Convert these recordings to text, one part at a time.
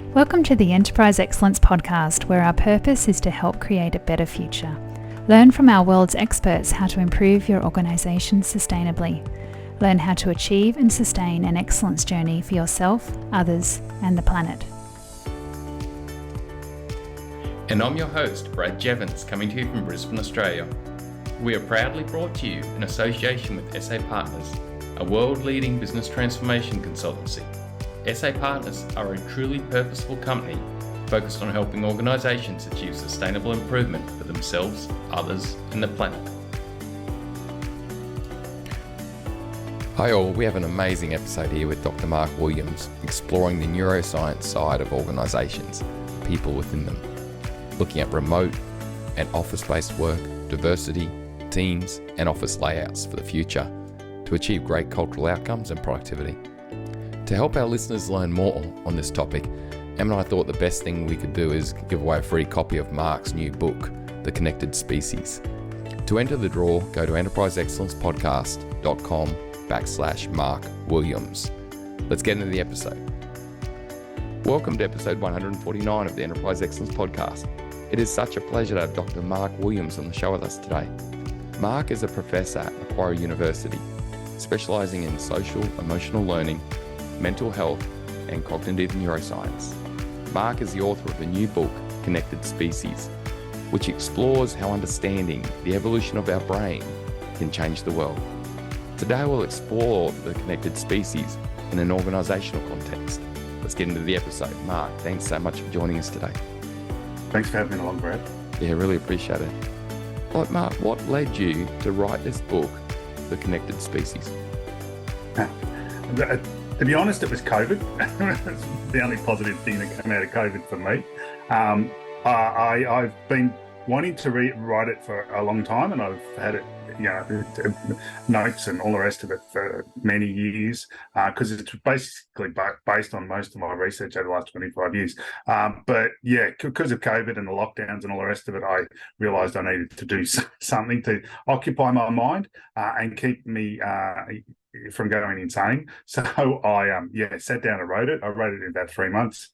Welcome to the Enterprise Excellence Podcast, where our purpose is to help create a better future. Learn from our world's experts how to improve your organisation sustainably. Learn how to achieve and sustain an excellence journey for yourself, others, and the planet. And I'm your host, Brad Jevons, coming to you from Brisbane, Australia. We are proudly brought to you in association with SA Partners, a world-leading business transformation consultancy. SA Partners are a truly purposeful company focused on helping organisations achieve sustainable improvement for themselves, others, and the planet. Hi all, we have an amazing episode here with Dr. Mark Williams, exploring the neuroscience side of organisations, people within them, looking at remote and office-based work, diversity, teams, and office layouts for the future to achieve great cultural outcomes and productivity. To help our listeners learn more on this topic, Em and I thought the best thing we could do is give away a free copy of Mark's new book, The Connected Species. To enter the draw, go to enterpriseexcellencepodcast.com/Mark Williams. Let's get into the episode. Welcome to episode 149 of the Enterprise Excellence Podcast. It is such a pleasure to have Dr. Mark Williams on the show with us today. Mark is a professor at Macquarie University, specialising in social, emotional learning, mental health, and cognitive neuroscience. Mark is the author of a new book, Connected Species, which explores how understanding the evolution of our brain can change the world. Today we'll explore the connected species in an organisational context. Let's get into the episode. Mark, thanks so much for joining us today. Thanks for having me along, Brad. Yeah, really appreciate it. All right, Mark, what led you to write this book, The Connected Species? To be honest, it was COVID. It's the only positive thing that came out of COVID for me. I've been wanting to write it for a long time, and I've had it, notes and all the rest of it for many years, because it's basically based on most of my research over the last 25 years. But yeah, because of COVID and the lockdowns and all the rest of it, I realised I needed to do something to occupy my mind and keep me from going insane. So I sat down and wrote it. I wrote it in about 3 months,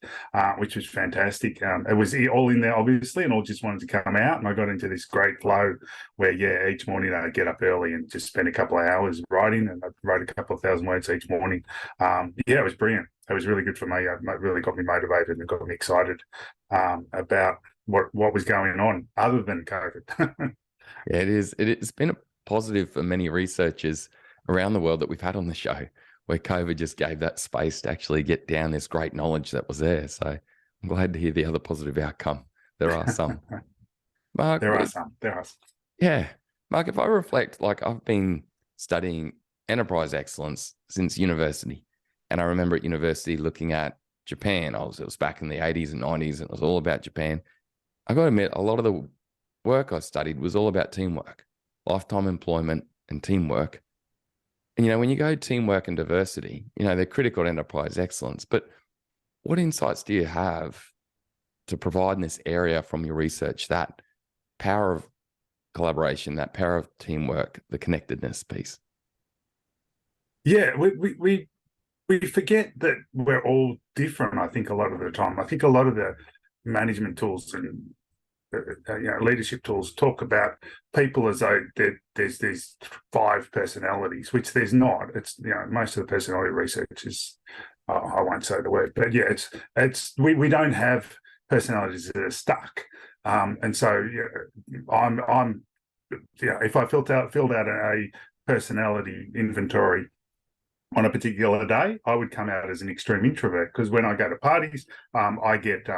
which was fantastic. It was all in there, obviously, and all just wanted to come out. And I got into this great flow where, each morning I'd get up early and just spend a couple of hours writing, and I wrote a couple of thousand words each morning. It was brilliant. It was really good for me. It really got me motivated and got me excited about what was going on other than COVID. Yeah, it is. It's been a positive for many researchers around the world that we've had on the show, where COVID just gave that space to actually get down this great knowledge that was there. So I'm glad to hear the other positive outcome. There are some. Mark, There are some. Yeah. Mark, if I reflect, I've been studying enterprise excellence since university. And I remember at university looking at Japan. It was back in the 80s and 90s, and it was all about Japan. I got to admit, a lot of the work I studied was all about teamwork, lifetime employment and teamwork. And, when you go teamwork and diversity, they're critical to enterprise excellence. But what insights do you have to provide in this area from your research, that power of collaboration, that power of teamwork, the connectedness piece? Yeah, we forget that we're all different, I think, a lot of the time. I think a lot of the management tools and leadership tools talk about people as though there's these 5 personalities, which there's not. It's most of the personality research is, I won't say the word, but we don't have personalities that are stuck. And so I'm if I filled out a personality inventory on a particular day, I would come out as an extreme introvert, because when I go to parties, I get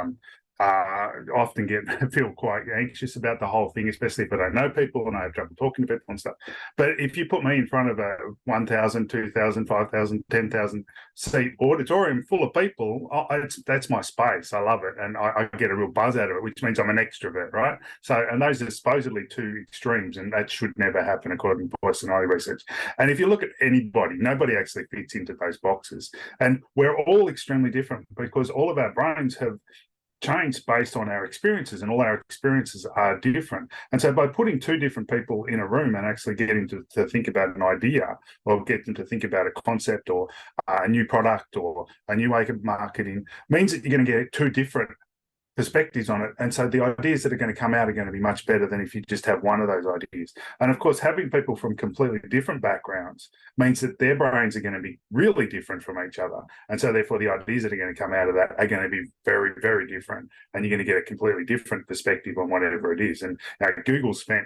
often feel quite anxious about the whole thing, especially if I don't know people and I have trouble talking to people and stuff. But if you put me in front of a 1,000, 2,000, 5,000, 10,000 seat auditorium full of people, that's my space. I love it, and I get a real buzz out of it, which means I'm an extrovert, right? So, and those are supposedly 2 extremes, and that should never happen according to personality research. And if you look at anybody, nobody actually fits into those boxes, and we're all extremely different because all of our brains have change based on our experiences, and all our experiences are different. And so by putting two different people in a room and actually getting to think about an idea, or get them to think about a concept or a new product or a new way of marketing, means that you're going to get two different perspectives on it. And so the ideas that are going to come out are going to be much better than if you just have one of those ideas. And of course, having people from completely different backgrounds means that their brains are going to be really different from each other. And so therefore the ideas that are going to come out of that are going to be very, very different. And you're going to get a completely different perspective on whatever it is. And Google spent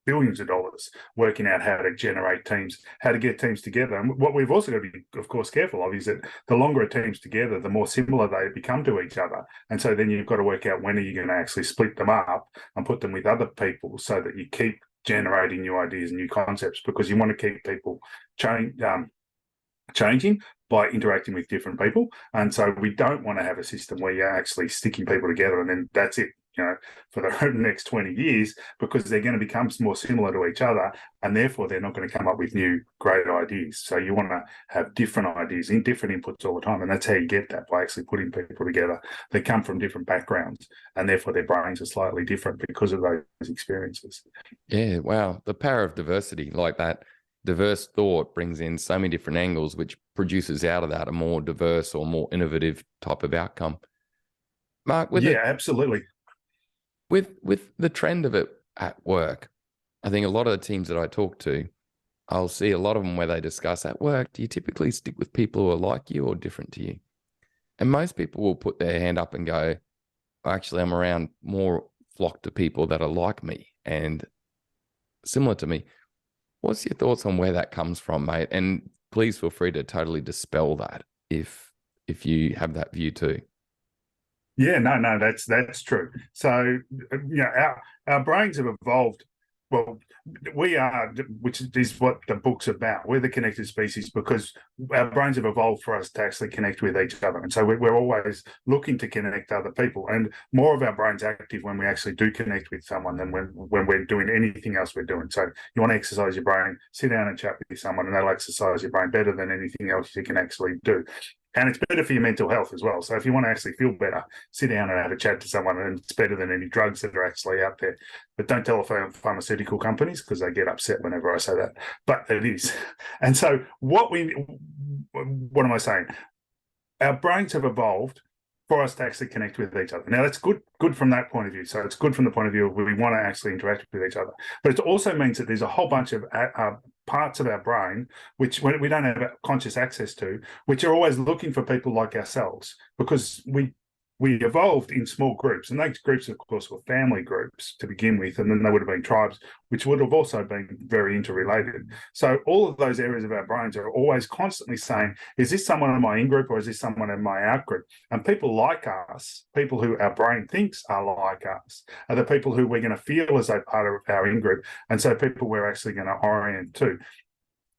billions of dollars working out how to generate teams, how to get teams together. And what we've also got to be, of course, careful of is that the longer a team's together, the more similar they become to each other. And so then you've got to work out when are you going to actually split them up and put them with other people so that you keep generating new ideas and new concepts, because you want to keep people changing by interacting with different people. And so we don't want to have a system where you're actually sticking people together and then that's it, for the next 20 years, because they're going to become more similar to each other, and therefore they're not going to come up with new great ideas. So you want to have different ideas, different inputs all the time, and that's how you get that, by actually putting people together. They come from different backgrounds, and therefore their brains are slightly different because of those experiences. Yeah, wow. The power of diversity, like that diverse thought brings in so many different angles, which produces out of that a more diverse or more innovative type of outcome. Mark, absolutely. With the trend of it at work, I think a lot of the teams that I talk to, I'll see a lot of them where they discuss at work, do you typically stick with people who are like you or different to you? And most people will put their hand up and go, actually, I'm around more flock to people that are like me and similar to me. What's your thoughts on where that comes from, mate? And please feel free to totally dispel that if you have that view too. Yeah, no, that's true. So, our brains have evolved. Well, we are, which is what the book's about. We're the connected species because our brains have evolved for us to actually connect with each other. And so we're always looking to connect other people. And more of our brains active when we actually do connect with someone than when we're doing anything else we're doing. So you want to exercise your brain, sit down and chat with someone, and that'll exercise your brain better than anything else you can actually do. And it's better for your mental health as well. So if you want to actually feel better, sit down and have a chat to someone, and it's better than any drugs that are actually out there. But don't tell pharmaceutical companies, because they get upset whenever I say that. But it is. And so what am I saying? Our brains have evolved for us to actually connect with each other. Now, that's good from that point of view. So it's good from the point of view of we want to actually interact with each other. But it also means that there's a whole bunch of parts of our brain which we don't have conscious access to, which are always looking for people like ourselves, because we evolved in small groups, and those groups, of course, were family groups to begin with, and then they would have been tribes, which would have also been very interrelated. So all of those areas of our brains are always constantly saying, is this someone in my in-group or is this someone in my out-group? And people like us, people who our brain thinks are like us, are the people who we're going to feel as though part of our in-group, and so people we're actually going to orient to.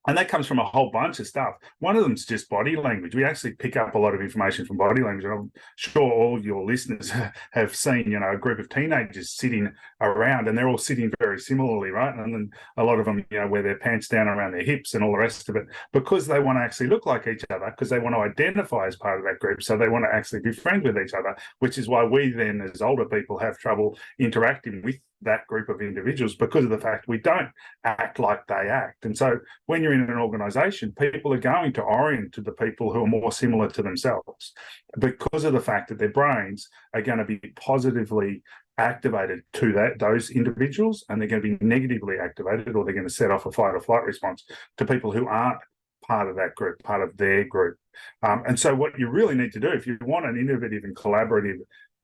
And that comes from a whole bunch of stuff. One of them is just body language. We actually pick up a lot of information from body language. And I'm sure all your listeners have seen, a group of teenagers sitting around, and they're all sitting very similarly, right? And then a lot of them, wear their pants down around their hips and all the rest of it, because they want to actually look like each other, because they want to identify as part of that group. So they want to actually be friends with each other, which is why we then, as older people, have trouble interacting with that group of individuals, because of the fact we don't act like they act. And so when you're in an organization, people are going to orient to the people who are more similar to themselves, because of the fact that their brains are going to be positively activated to those individuals, and they're going to be negatively activated, or they're going to set off a fight or flight response to people who aren't part of that group, part of their group. And so what you really need to do, if you want an innovative and collaborative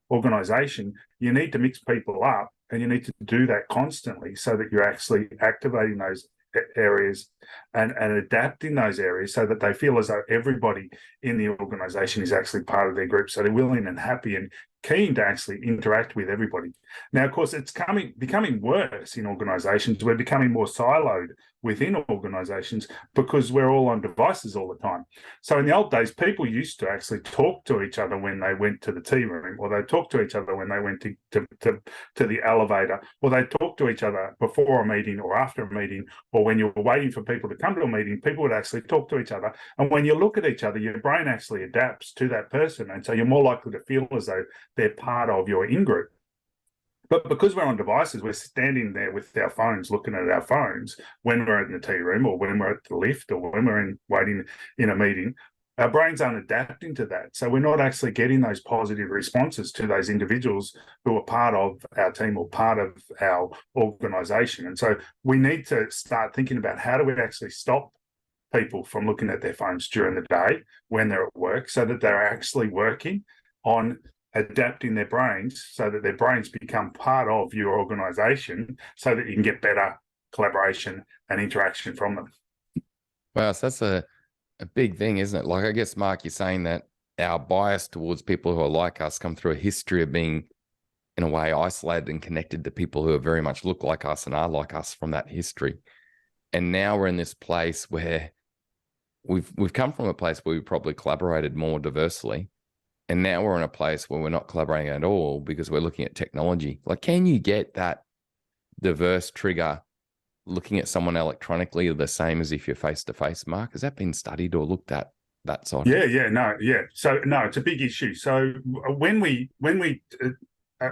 organization, you need to mix people up, and you need to do that constantly so that you're actually activating those areas and adapting those areas so that they feel as though everybody in the organization is actually part of their group. So they're willing and happy and keen to actually interact with everybody. Now, of course, it's becoming worse in organizations. We're becoming more siloed within organizations because we're all on devices all the time. So in the old days, people used to actually talk to each other when they went to the tea room, or they talked to each other when they went to the elevator, or they talked to each other before a meeting or after a meeting, or when you were waiting for people to come to a meeting, people would actually talk to each other. And when you look at each other, your brain actually adapts to that person. And so you're more likely to feel as though they're part of your in-group. But because we're on devices, we're standing there with our phones, looking at our phones when we're in the tea room or when we're at the lift or when we're waiting in a meeting. Our brains aren't adapting to that. So we're not actually getting those positive responses to those individuals who are part of our team or part of our organisation. And so we need to start thinking about how do we actually stop people from looking at their phones during the day when they're at work so that they're actually working on adapting their brains so that their brains become part of your organisation so that you can get better collaboration and interaction from them. Wow, so that's a big thing, isn't it? Like, I guess, Mark, you're saying that our bias towards people who are like us come through a history of being, in a way, isolated and connected to people who are very much look like us and are like us from that history. And now we're in this place where we've come from a place where we probably collaborated more diversely. And now we're in a place where we're not collaborating at all because we're looking at technology. Like, can you get that diverse trigger looking at someone electronically the same as if you're face-to-face, Mark? Has that been studied or looked at, that side? Yeah. So, no, it's a big issue. So when we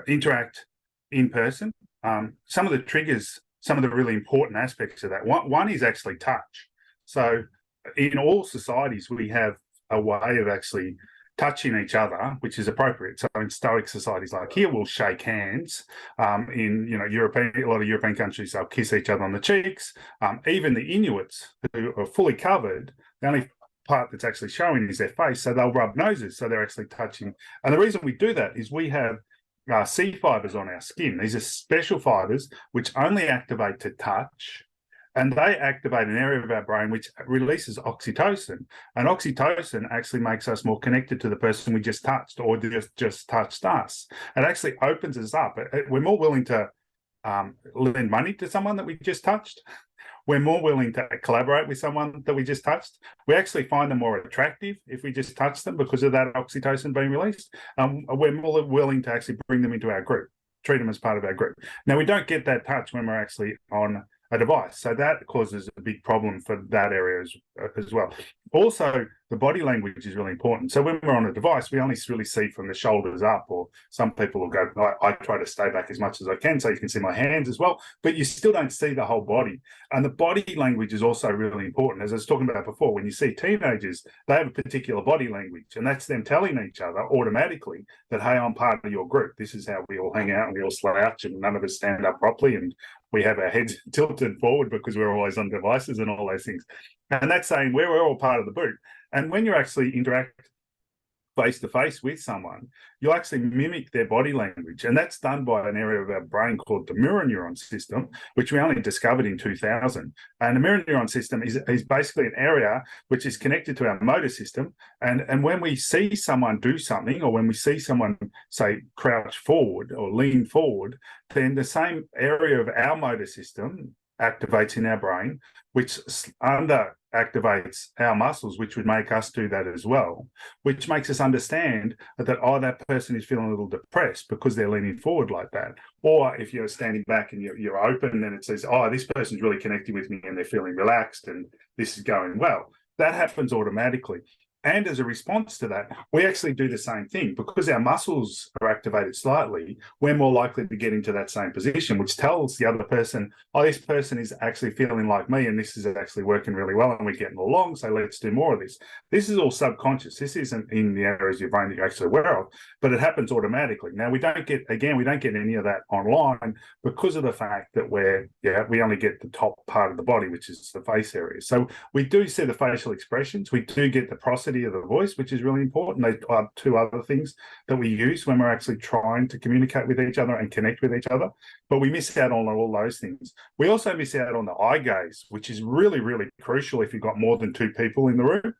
interact in person, some of the triggers, some of the really important aspects of that, one is actually touch. So in all societies, we have a way of actually touching each other, which is appropriate. So in Stoic societies like here, we'll shake hands. In a lot of European countries, they'll kiss each other on the cheeks. Even the Inuits, who are fully covered, the only part that's actually showing is their face, so they'll rub noses, so they're actually touching. And the reason we do that is we have C fibers on our skin. These are special fibers which only activate to touch. And they activate an area of our brain which releases oxytocin. And oxytocin actually makes us more connected to the person we just touched or just touched us. It actually opens us up. We're more willing to lend money to someone that we just touched. We're more willing to collaborate with someone that we just touched. We actually find them more attractive if we just touch them because of that oxytocin being released. We're more willing to actually bring them into our group, treat them as part of our group. Now, we don't get that touch when we're actually on a device. So that causes a big problem for that area as well. Also, the body language is really important. So when we're on a device, we only really see from the shoulders up, or some people will go, I try to stay back as much as I can so you can see my hands as well, but you still don't see the whole body. And the body language is also really important. As I was talking about before, when you see teenagers, they have a particular body language, and that's them telling each other automatically that, hey, I'm part of your group. This is how we all hang out and we all slouch and none of us stand up properly and we have our heads tilted forward because we're always on devices and all those things. And that's saying we're all part of the boot. And when you actually interact face-to-face with someone, you'll actually mimic their body language. And that's done by an area of our brain called the mirror neuron system, which we only discovered in 2000. And the mirror neuron system is basically an area which is connected to our motor system. And when we see someone do something, or when we see someone, say, crouch forward or lean forward, then the same area of our motor system activates in our brain, which activates our muscles, which would make us do that as well, which makes us understand that, that person is feeling a little depressed because they're leaning forward like that. Or if you're standing back and you're open, then it says, this person's really connecting with me and they're feeling relaxed and this is going well. That happens automatically. And as a response to that, we actually do the same thing. Because our muscles are activated slightly, we're more likely to get into that same position, which tells the other person, this person is actually feeling like me and this is actually working really well and we're getting along, so let's do more of this. This is all subconscious. This isn't in the areas of your brain that you're actually aware of, but it happens automatically. Now, we don't get any of that online because of the fact that we only get the top part of the body, which is the face area. So we do see the facial expressions. We do get the prosody of the voice, which is really important. They are two other things that we use when we're actually trying to communicate with each other and connect with each other, but we miss out on all those things. We also miss out on the eye gaze, which is really, really crucial if you've got more than two people in the room.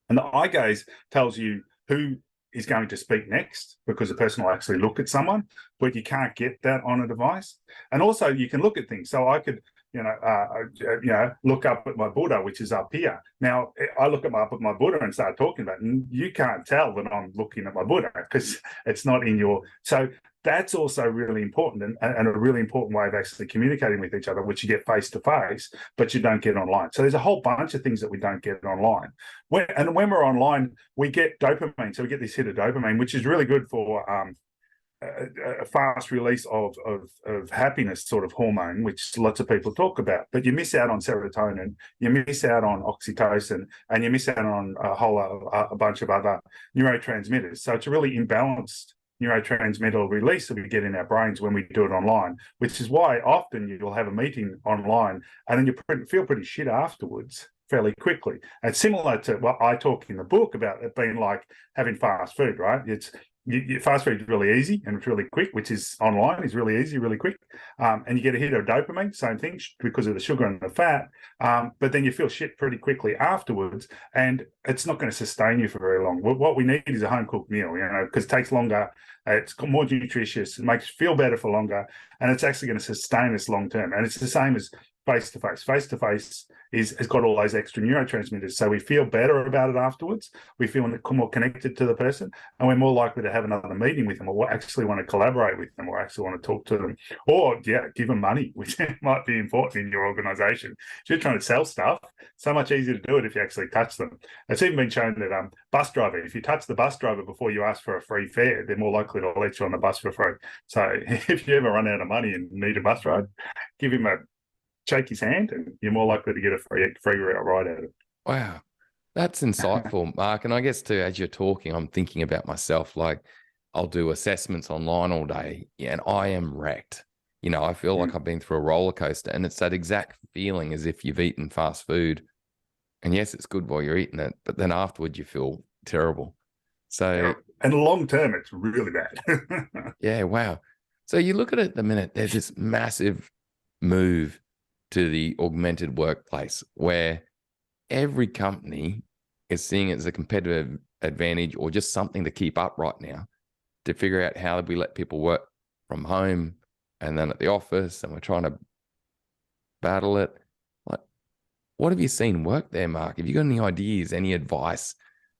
And the eye gaze tells you who is going to speak next, because the person will actually look at someone, but you can't get that on a device. And also you can look at things. So I could look up at my Buddha, which is up here. Now, I look up at my Buddha and start talking about it, and you can't tell that I'm looking at my Buddha because it's not in your... So that's also really important and a really important way of actually communicating with each other, which you get face-to-face, but you don't get online. So there's a whole bunch of things that we don't get online. When we're online, we get dopamine. So we get this hit of dopamine, which is really good for a fast release of happiness sort of hormone, which lots of people talk about, but you miss out on serotonin, you miss out on oxytocin, and you miss out on a bunch of other neurotransmitters. So it's a really imbalanced neurotransmitter release that we get in our brains when we do it online, which is why often you'll have a meeting online and then you feel pretty shit afterwards fairly quickly. And similar to what I talk in the book about it being like having fast food, right? Fast food is really easy and it's really quick, which is online is really easy, really quick. And you get a hit of dopamine, same thing, because of the sugar and the fat. But then you feel shit pretty quickly afterwards, and it's not going to sustain you for very long. What we need is a home-cooked meal, because it takes longer, it's more nutritious, it makes you feel better for longer, and it's actually going to sustain us long-term. And it's the same as face-to-face. Face-to-face has got all those extra neurotransmitters, so we feel better about it afterwards. We feel more connected to the person, and we're more likely to have another meeting with them, or actually want to collaborate with them, or actually want to talk to them, or give them money, which might be important in your organization. If you're trying to sell stuff, so much easier to do it if you actually touch them. It's even been shown that bus driver, if you touch the bus driver before you ask for a free fare, they're more likely to let you on the bus for free. So if you ever run out of money and need a bus ride, shake his hand, and you're more likely to get a free ride out of it. Wow. That's insightful, Mark. And I guess too, as you're talking, I'm thinking about myself, like I'll do assessments online all day and I am wrecked. I feel like I've been through a roller coaster, and it's that exact feeling as if you've eaten fast food. And yes, it's good while you're eating it, but then afterward you feel terrible. So, and long term, it's really bad. Yeah. Wow. So you look at it at the minute, there's this massive move to the augmented workplace where every company is seeing it as a competitive advantage or just something to keep up right now, to figure out how we let people work from home and then at the office, and we're trying to battle it. Like, what have you seen work there, Mark? Have you got any ideas, any advice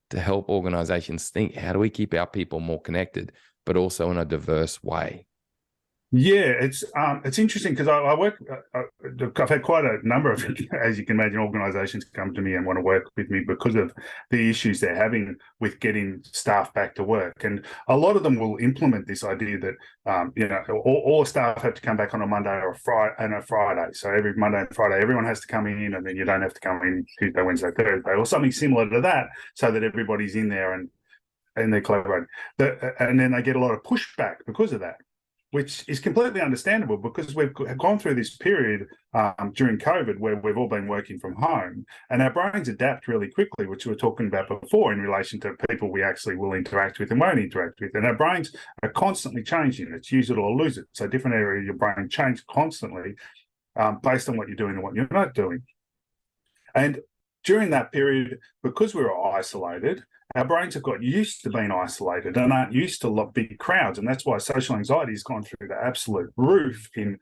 to help organizations think, how do we keep our people more connected, but also in a diverse way? Yeah, it's interesting because I work. I've had quite a number of, as you can imagine, organisations come to me and want to work with me because of the issues they're having with getting staff back to work, and a lot of them will implement this idea that all the staff have to come back on a Monday or a Friday. So every Monday and Friday, everyone has to come in, and then you don't have to come in Tuesday, Wednesday, Thursday, or something similar to that, so that everybody's in there and they're collaborating. And then they get a lot of pushback because of that, which is completely understandable because we've gone through this period during COVID where we've all been working from home, and our brains adapt really quickly, which we were talking about before in relation to people we actually will interact with and won't interact with. And our brains are constantly changing. It's use it or lose it. So different area of your brain change constantly based on what you're doing and what you're not doing. And during that period, because we were isolated, our brains have got used to being isolated and aren't used to big crowds. And that's why social anxiety has gone through the absolute roof in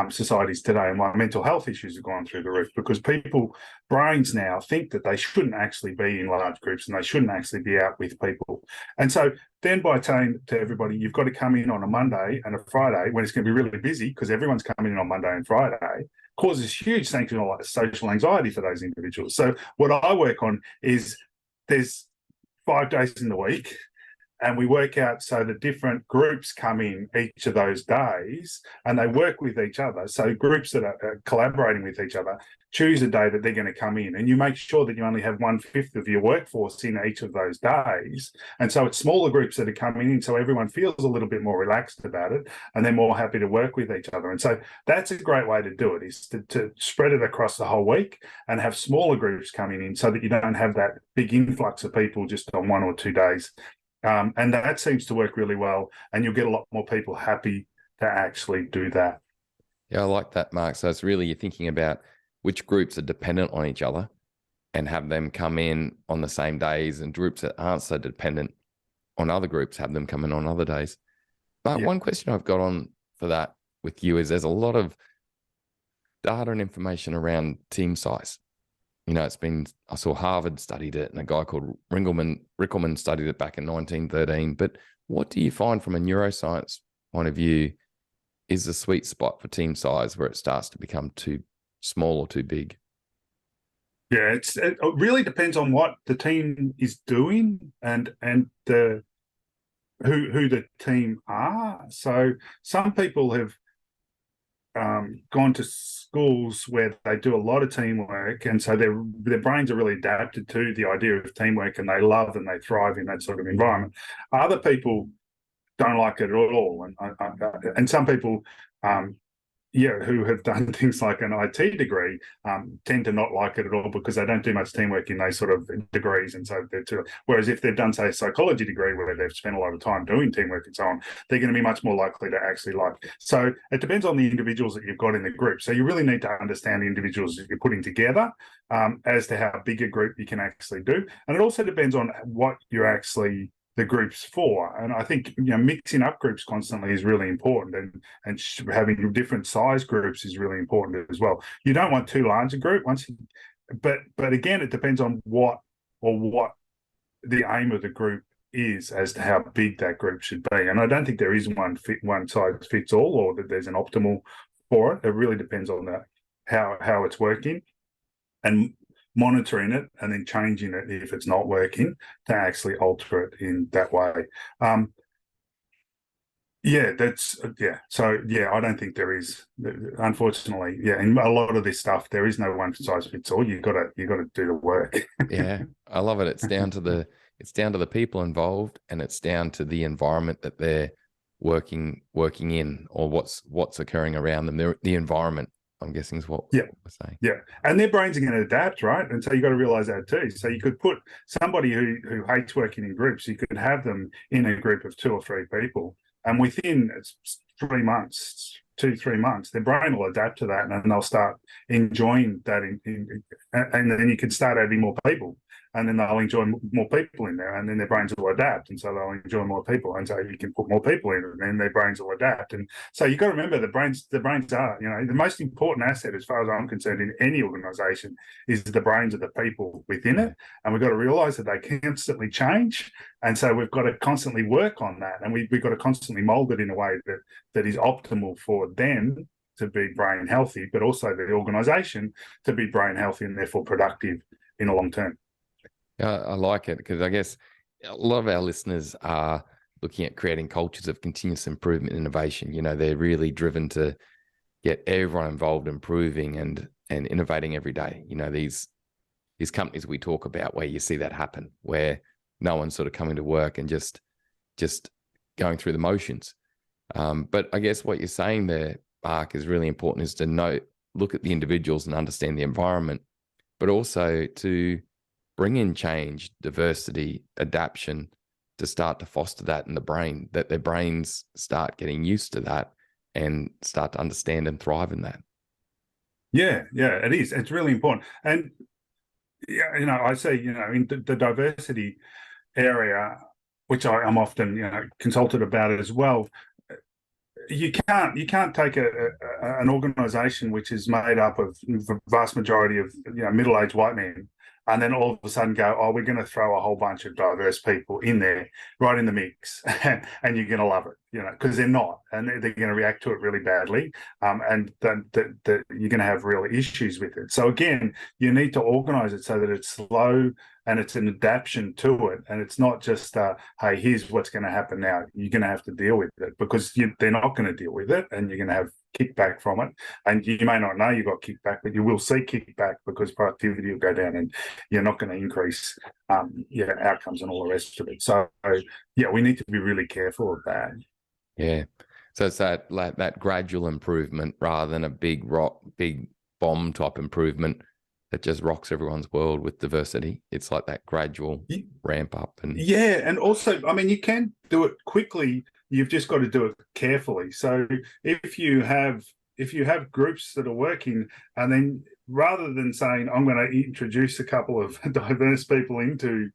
societies today, and why mental health issues have gone through the roof, because brains now think that they shouldn't actually be in large groups and they shouldn't actually be out with people. And so then by saying to everybody, you've got to come in on a Monday and a Friday when it's going to be really busy because everyone's coming in on Monday and Friday, causes huge social anxiety for those individuals. So what I work on is there's 5 days in the week, and we work out so the different groups come in each of those days and they work with each other. So groups that are collaborating with each other choose a day that they're going to come in, and you make sure that you only have 1/5 of your workforce in each of those days. And so it's smaller groups that are coming in, so everyone feels a little bit more relaxed about it and they're more happy to work with each other. And so that's a great way to do it, is to spread it across the whole week and have smaller groups coming in so that you don't have that big influx of people just on 1 or 2 days. And that seems to work really well, and you'll get a lot more people happy to actually do that. Yeah, I like that, Mark. So it's really, you're thinking about which groups are dependent on each other and have them come in on the same days, and groups that aren't so dependent on other groups, have them come in on other days. But one question I've got on for that with you is there's a lot of data and information around team size. I saw Harvard studied it, and a guy called Rickelman studied it back in 1913. But what do you find from a neuroscience point of view is the sweet spot for team size where it starts to become too small or too big? Yeah, it really depends on what the team is doing and the who the team are. So some people have gone to schools where they do a lot of teamwork, and so their brains are really adapted to the idea of teamwork, and they love and they thrive in that sort of environment. Other people don't like it at all, and some people who have done things like an IT degree tend to not like it at all because they don't do much teamwork in those sort of degrees. And so whereas if they've done, say, a psychology degree where they've spent a lot of time doing teamwork and so on, they're going to be much more likely to actually like it. So it depends on the individuals that you've got in the group. So you really need to understand the individuals that you're putting together as to how big a group you can actually do. And it also depends on what you're actually the groups for. And I think mixing up groups constantly is really important, and having different size groups is really important as well. You don't want too large a group but again, it depends on what the aim of the group is as to how big that group should be. And I don't think there is one size fits all, or that there's an optimal for it. It really depends on how it's working, and monitoring it and then changing it if it's not working to actually alter it in that way. So I don't think there is, unfortunately. In a lot of this stuff there is no one size fits all. You got to do the work. Yeah, I love it. It's down to the people involved, and it's down to the environment that they're working in, or what's occurring around them. The environment, I'm guessing, is what we're saying. Yeah, and their brains are going to adapt, right? And so you got to realize that too. So you could put somebody who hates working in groups, you could have them in a group of 2 or 3 people, and within 3 months, 2-3 months, their brain will adapt to that, and they'll start enjoying that. And then you can start adding more people, and then they'll enjoy more people in there, and then their brains will adapt, and so they'll enjoy more people, and so you can put more people in, and then their brains will adapt. And so you've got to remember the brains are, the most important asset, as far as I'm concerned, in any organization is the brains of the people within it, and we've got to realize that they constantly change, and so we've got to constantly work on that, and we've got to constantly mold it in a way that is optimal for them to be brain healthy, but also the organization to be brain healthy and therefore productive in the long term. I like it, because I guess a lot of our listeners are looking at creating cultures of continuous improvement and innovation. They're really driven to get everyone involved, improving and innovating every day. These companies we talk about, where you see that happen, where no one's sort of coming to work and just going through the motions. But I guess what you're saying there, Mark, is really important, is to look at the individuals and understand the environment, but also to bring in change, diversity, adaptation, to start to foster that in the brain, that their brains start getting used to that and start to understand and thrive in that. Yeah, it is. It's really important. And I say, in the diversity area, which I'm often consulted about it as well, you can't take an organization which is made up of the vast majority of middle-aged white men, and then all of a sudden go, oh, we're going to throw a whole bunch of diverse people in there, right in the mix, and you're going to love it, because they're not, and they're going to react to it really badly, and then you're going to have real issues with it. So again, you need to organize it so that it's slow and it's an adaptation to it, and it's not just hey, here's what's going to happen now. You're going to have to deal with it, because they're not going to deal with it, and you're going to have kickback from it, and you may not know you got kickback, but you will see kickback, because productivity will go down, and you're not going to increase outcomes and all the rest of it. So we need to be really careful of that. Yeah, so it's that gradual improvement rather than a big bomb type improvement that just rocks everyone's world with diversity. It's like that gradual ramp up. And also, you can do it quickly. You've just got to do it carefully. So if you have groups that are working, and then rather than saying, I'm going to introduce a couple of diverse people into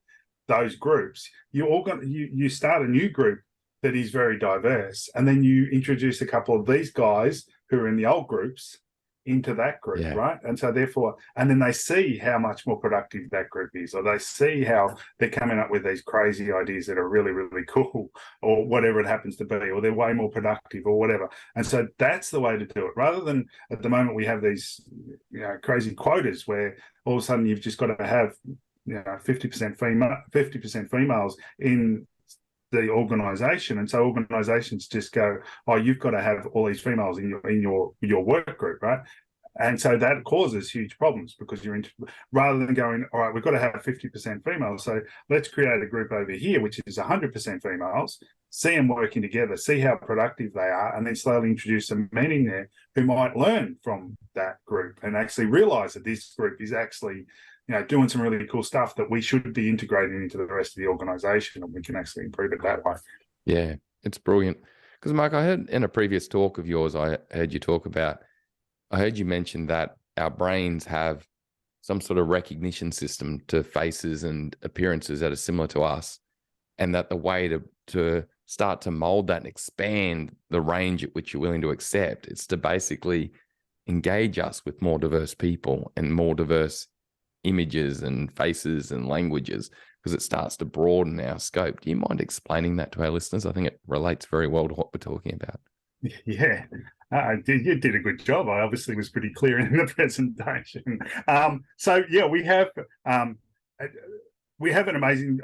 those groups, you start a new group that is very diverse, and then you introduce a couple of these guys who are in the old groups into that group, right? And so therefore, and then they see how much more productive that group is, or they see how they're coming up with these crazy ideas that are really, really cool, or whatever it happens to be, or they're way more productive, or whatever. And so that's the way to do it, rather than at the moment we have these crazy quotas where all of a sudden you've just got to have 50% females in the organization. And so organizations just go, oh, you've got to have all these females in your work group, right? And so that causes huge problems because rather than going, all right, we've got to have 50% females. So let's create a group over here, which is 100% females, see them working together, see how productive they are, and then slowly introduce some men in there who might learn from that group and actually realize that this group is actually, doing some really cool stuff that we should be integrating into the rest of the organization, and we can actually improve it that way. Yeah, it's brilliant. Because Mark, I heard in a previous talk of yours, I heard you mention that our brains have some sort of recognition system to faces and appearances that are similar to us, and that the way to start to mold that and expand the range at which you're willing to accept, it's to basically engage us with more diverse people and more diverse images and faces and languages, because it starts to broaden our scope. Do you mind explaining that to our listeners? I think it relates very well to what we're talking about. Yeah, you did a good job. I obviously was pretty clear in the presentation. So yeah, we have an amazing,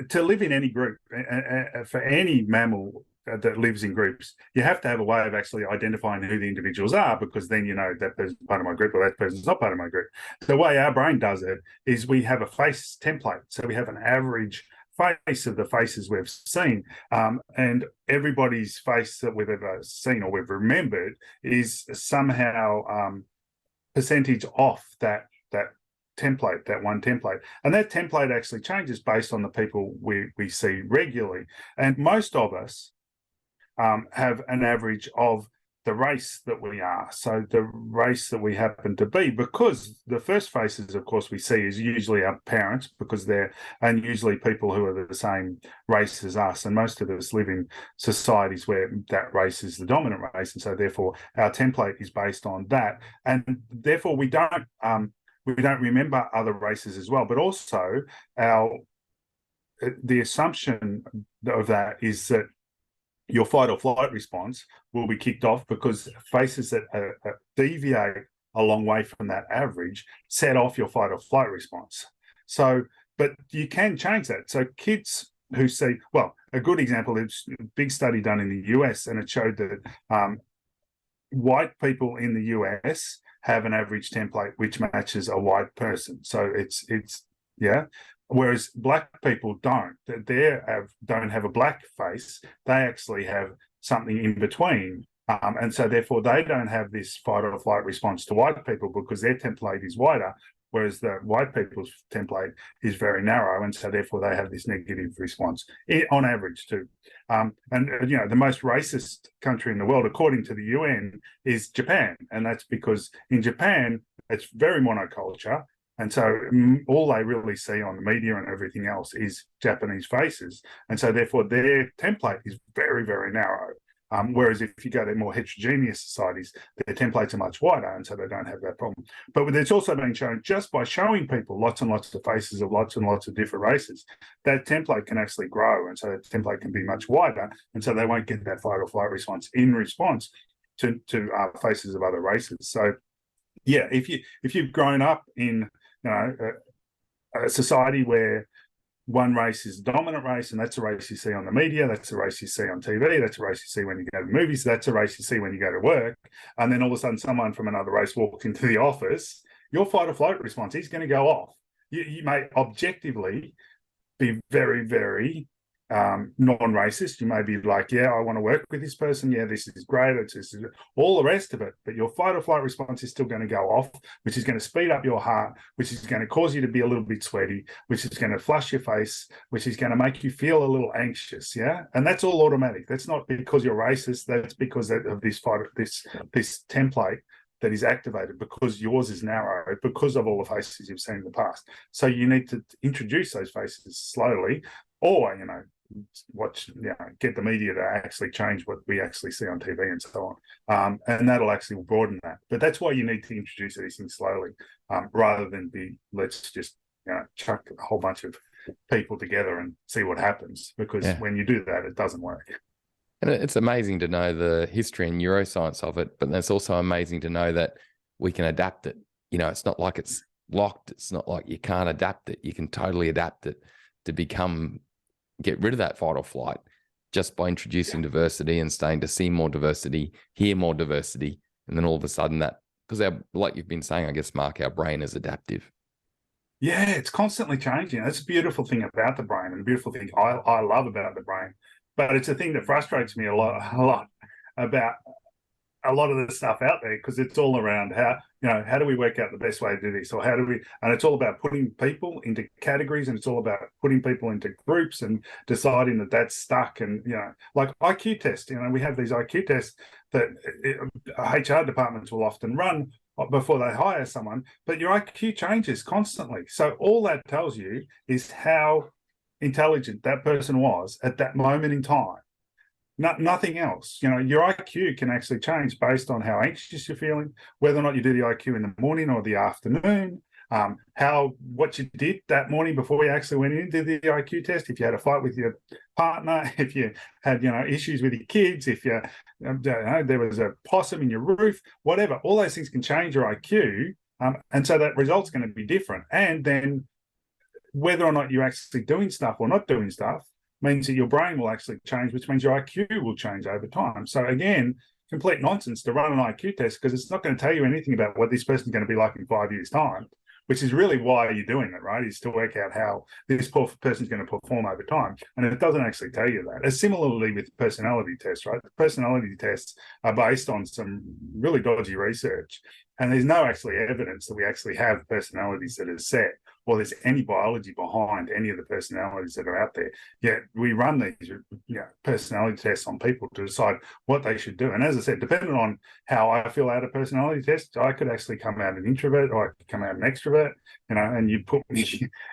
to live in any group, for any mammal that lives in groups, you have to have a way of actually identifying who the individuals are, because then that person's part of my group or that person's not part of my group. The way our brain does it is we have a face template. So we have an average face of the faces we've seen, and everybody's face that we've ever seen or we've remembered is somehow percentage off that template, that one template. And that template actually changes based on the people we see regularly. And most of us have an average of the race that we are, so the race that we happen to be, because the first faces, of course, we see is usually our parents, because and usually people who are the same race as us, and most of us live in societies where that race is the dominant race, and so therefore our template is based on that, and therefore we don't remember other races as well. But also the assumption of that is that your fight or flight response will be kicked off because faces that deviate a long way from that average set off your fight or flight response. So, but you can change that. So kids who see, a good example is a big study done in the US, and it showed that white people in the US have an average template which matches a white person. So it's whereas black people don't. They don't have a black face. They actually have something in between. And so therefore they don't have this fight or flight response to white people because their template is wider, whereas the white people's template is very narrow. And so therefore they have this negative response on average too. And the most racist country in the world, according to the UN, is Japan. And that's because in Japan, it's very monoculture. And so all they really see on the media and everything else is Japanese faces. And so therefore their template is very, very narrow. Whereas if you go to more heterogeneous societies, their templates are much wider, and so they don't have that problem. But it's also been shown, just by showing people lots and lots of faces of lots and lots of different races, that template can actually grow, and so that template can be much wider, and so they won't get that fight or flight response in response to faces of other races. So yeah, if you've grown up in a society where one race is the dominant race, and that's a race you see on the media, that's a race you see on TV, that's a race you see when you go to movies, that's a race you see when you go to work, and then all of a sudden someone from another race walks into the office, your fight or flight response is going to go off. You may objectively be very, very non-racist. You may be like, yeah, I want to work with this person. Yeah, this is great. It's all the rest of it. But your fight or flight response is still going to go off, which is going to speed up your heart, which is going to cause you to be a little bit sweaty, which is going to flush your face, which is going to make you feel a little anxious. Yeah. And that's all automatic. That's not because you're racist. That's because of this this template that is activated because yours is narrow, because of all the faces you've seen in the past. So you need to introduce those faces slowly, or, get the media to actually change what we actually see on TV and so on. And that'll actually broaden that. But that's why you need to introduce these things slowly, rather than let's just, chuck a whole bunch of people together and see what happens. Because when you do that, it doesn't work. And it's amazing to know the history and neuroscience of it, but it's also amazing to know that we can adapt it. It's not like it's locked. It's not like you can't adapt it. You can totally adapt it to become get rid of that fight or flight just by introducing diversity and starting to see more diversity, hear more diversity. And then all of a sudden that, because like you've been saying, I guess, Mark, our brain is adaptive. Yeah, it's constantly changing. That's a beautiful thing about the brain, and the beautiful thing I love about the brain. But it's a thing that frustrates me a lot about a lot of the stuff out there, because it's all around how do we work out the best way to do this, or and it's all about putting people into categories, and it's all about putting people into groups and deciding that that's stuck. And like IQ tests, we have these IQ tests that HR departments will often run before they hire someone, but your IQ changes constantly. So all that tells you is how intelligent that person was at that moment in time. Nothing else. Your IQ can actually change based on how anxious you're feeling, whether or not you do the IQ in the morning or the afternoon, what you did that morning before you actually went in and did the IQ test, if you had a fight with your partner, if you had issues with your kids, if there was a possum in your roof, whatever. All those things can change your IQ, and so that result's going to be different. And then whether or not you're actually doing stuff or not doing stuff means that your brain will actually change, which means your IQ will change over time. So again, complete nonsense to run an IQ test, because it's not going to tell you anything about what this person's going to be like in 5 years' time, which is really why you're doing it, right? Is to work out how this person's going to perform over time. And it doesn't actually tell you that. As similarly with personality tests, right? The personality tests are based on some really dodgy research, and there's no actually evidence that we actually have personalities that are set, or there's any biology behind any of the personalities that are out there. Yet we run these personality tests on people to decide what they should do. And as I said, depending on how I feel out of personality tests, I could actually come out an introvert, or I could come out an extrovert, and you put me,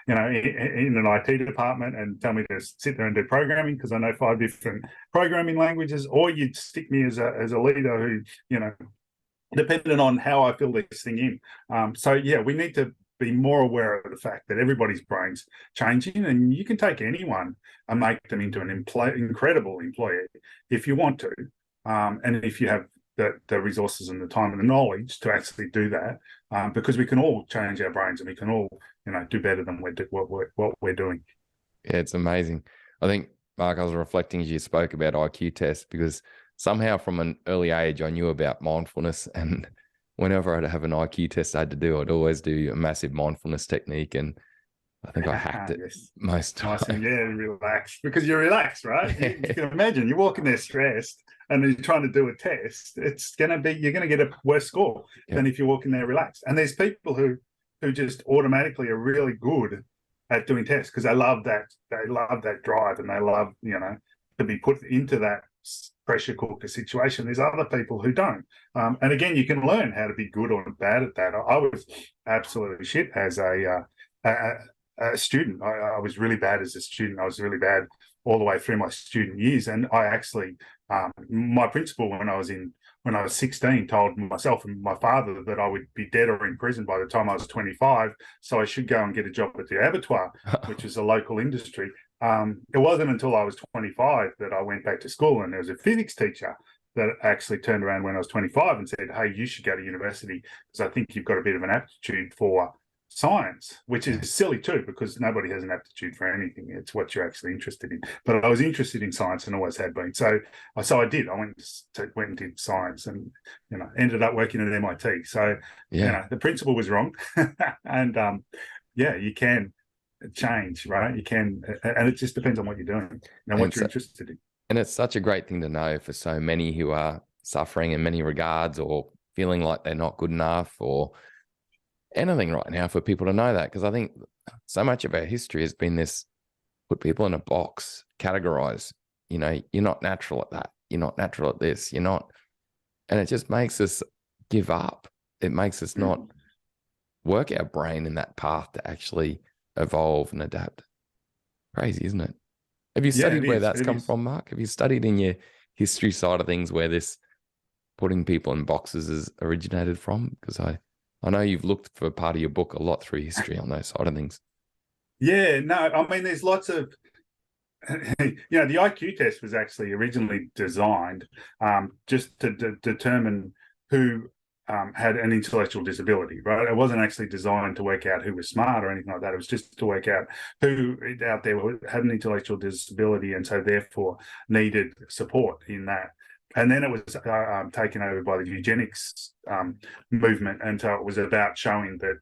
in an IT department and tell me to sit there and do programming because I know 5 different programming languages, or you'd stick me as a leader who, depending on how I fill this thing in. So we need to be more aware of the fact that everybody's brain's changing, and you can take anyone and make them into an incredible employee if you want to, and if you have the resources and the time and the knowledge to actually do that, because we can all change our brains, and we can all do better than what we're doing. Yeah, it's amazing. I think, Mark, I was reflecting as you spoke about IQ tests, because somehow from an early age I knew about mindfulness, and whenever I'd have an IQ test I had to do, I'd always do a massive mindfulness technique, and I think I hacked it most times. Nice, relax, because you're relaxed, right? You can imagine you're walking there stressed and you're trying to do a test. You're going to get a worse score than if you're walking there relaxed. And there's people who just automatically are really good at doing tests because they love that drive, and they love to be put into that pressure cooker situation. There's other people who don't, and again, you can learn how to be good or bad at that. I was absolutely shit as a student. I was really bad as a student. I was really bad all the way through my student years, and I actually my principal when I was 16 told myself and my father that I would be dead or in prison by the time I was 25, so I should go and get a job at the abattoir, which is a local industry. It wasn't until I was 25 that I went back to school, and there was a physics teacher that actually turned around when I was 25 and said, "Hey, you should go to university because I think you've got a bit of an aptitude for science," which is silly too, because nobody has an aptitude for anything. It's what you're actually interested in. But I was interested in science and always had been. So I did. I went and did science, and ended up working at MIT. So the principle was wrong, and you can change, right? You can, and it just depends on what you're doing and what you're interested in. And it's such a great thing to know for so many who are suffering in many regards, or feeling like they're not good enough, or anything right now, for people to know that, because I think so much of our history has been this: put people in a box, categorize. You're not natural at that. You're not natural at this. You're not, and it just makes us give up. It makes us not work our brain in that path to actually evolve and adapt. Crazy, isn't it? Have you studied where that's come from, Mark? Have you studied in your history side of things where this putting people in boxes has originated from? Because I know you've looked for part of your book a lot through history on those side of things. Yeah, no, I mean, there's lots of, the IQ test was actually originally designed just to determine who had an intellectual disability, right? It wasn't actually designed to work out who was smart or anything like that. It was just to work out who out there had an intellectual disability and so therefore needed support in that. And then it was taken over by the eugenics movement. And so it was about showing that,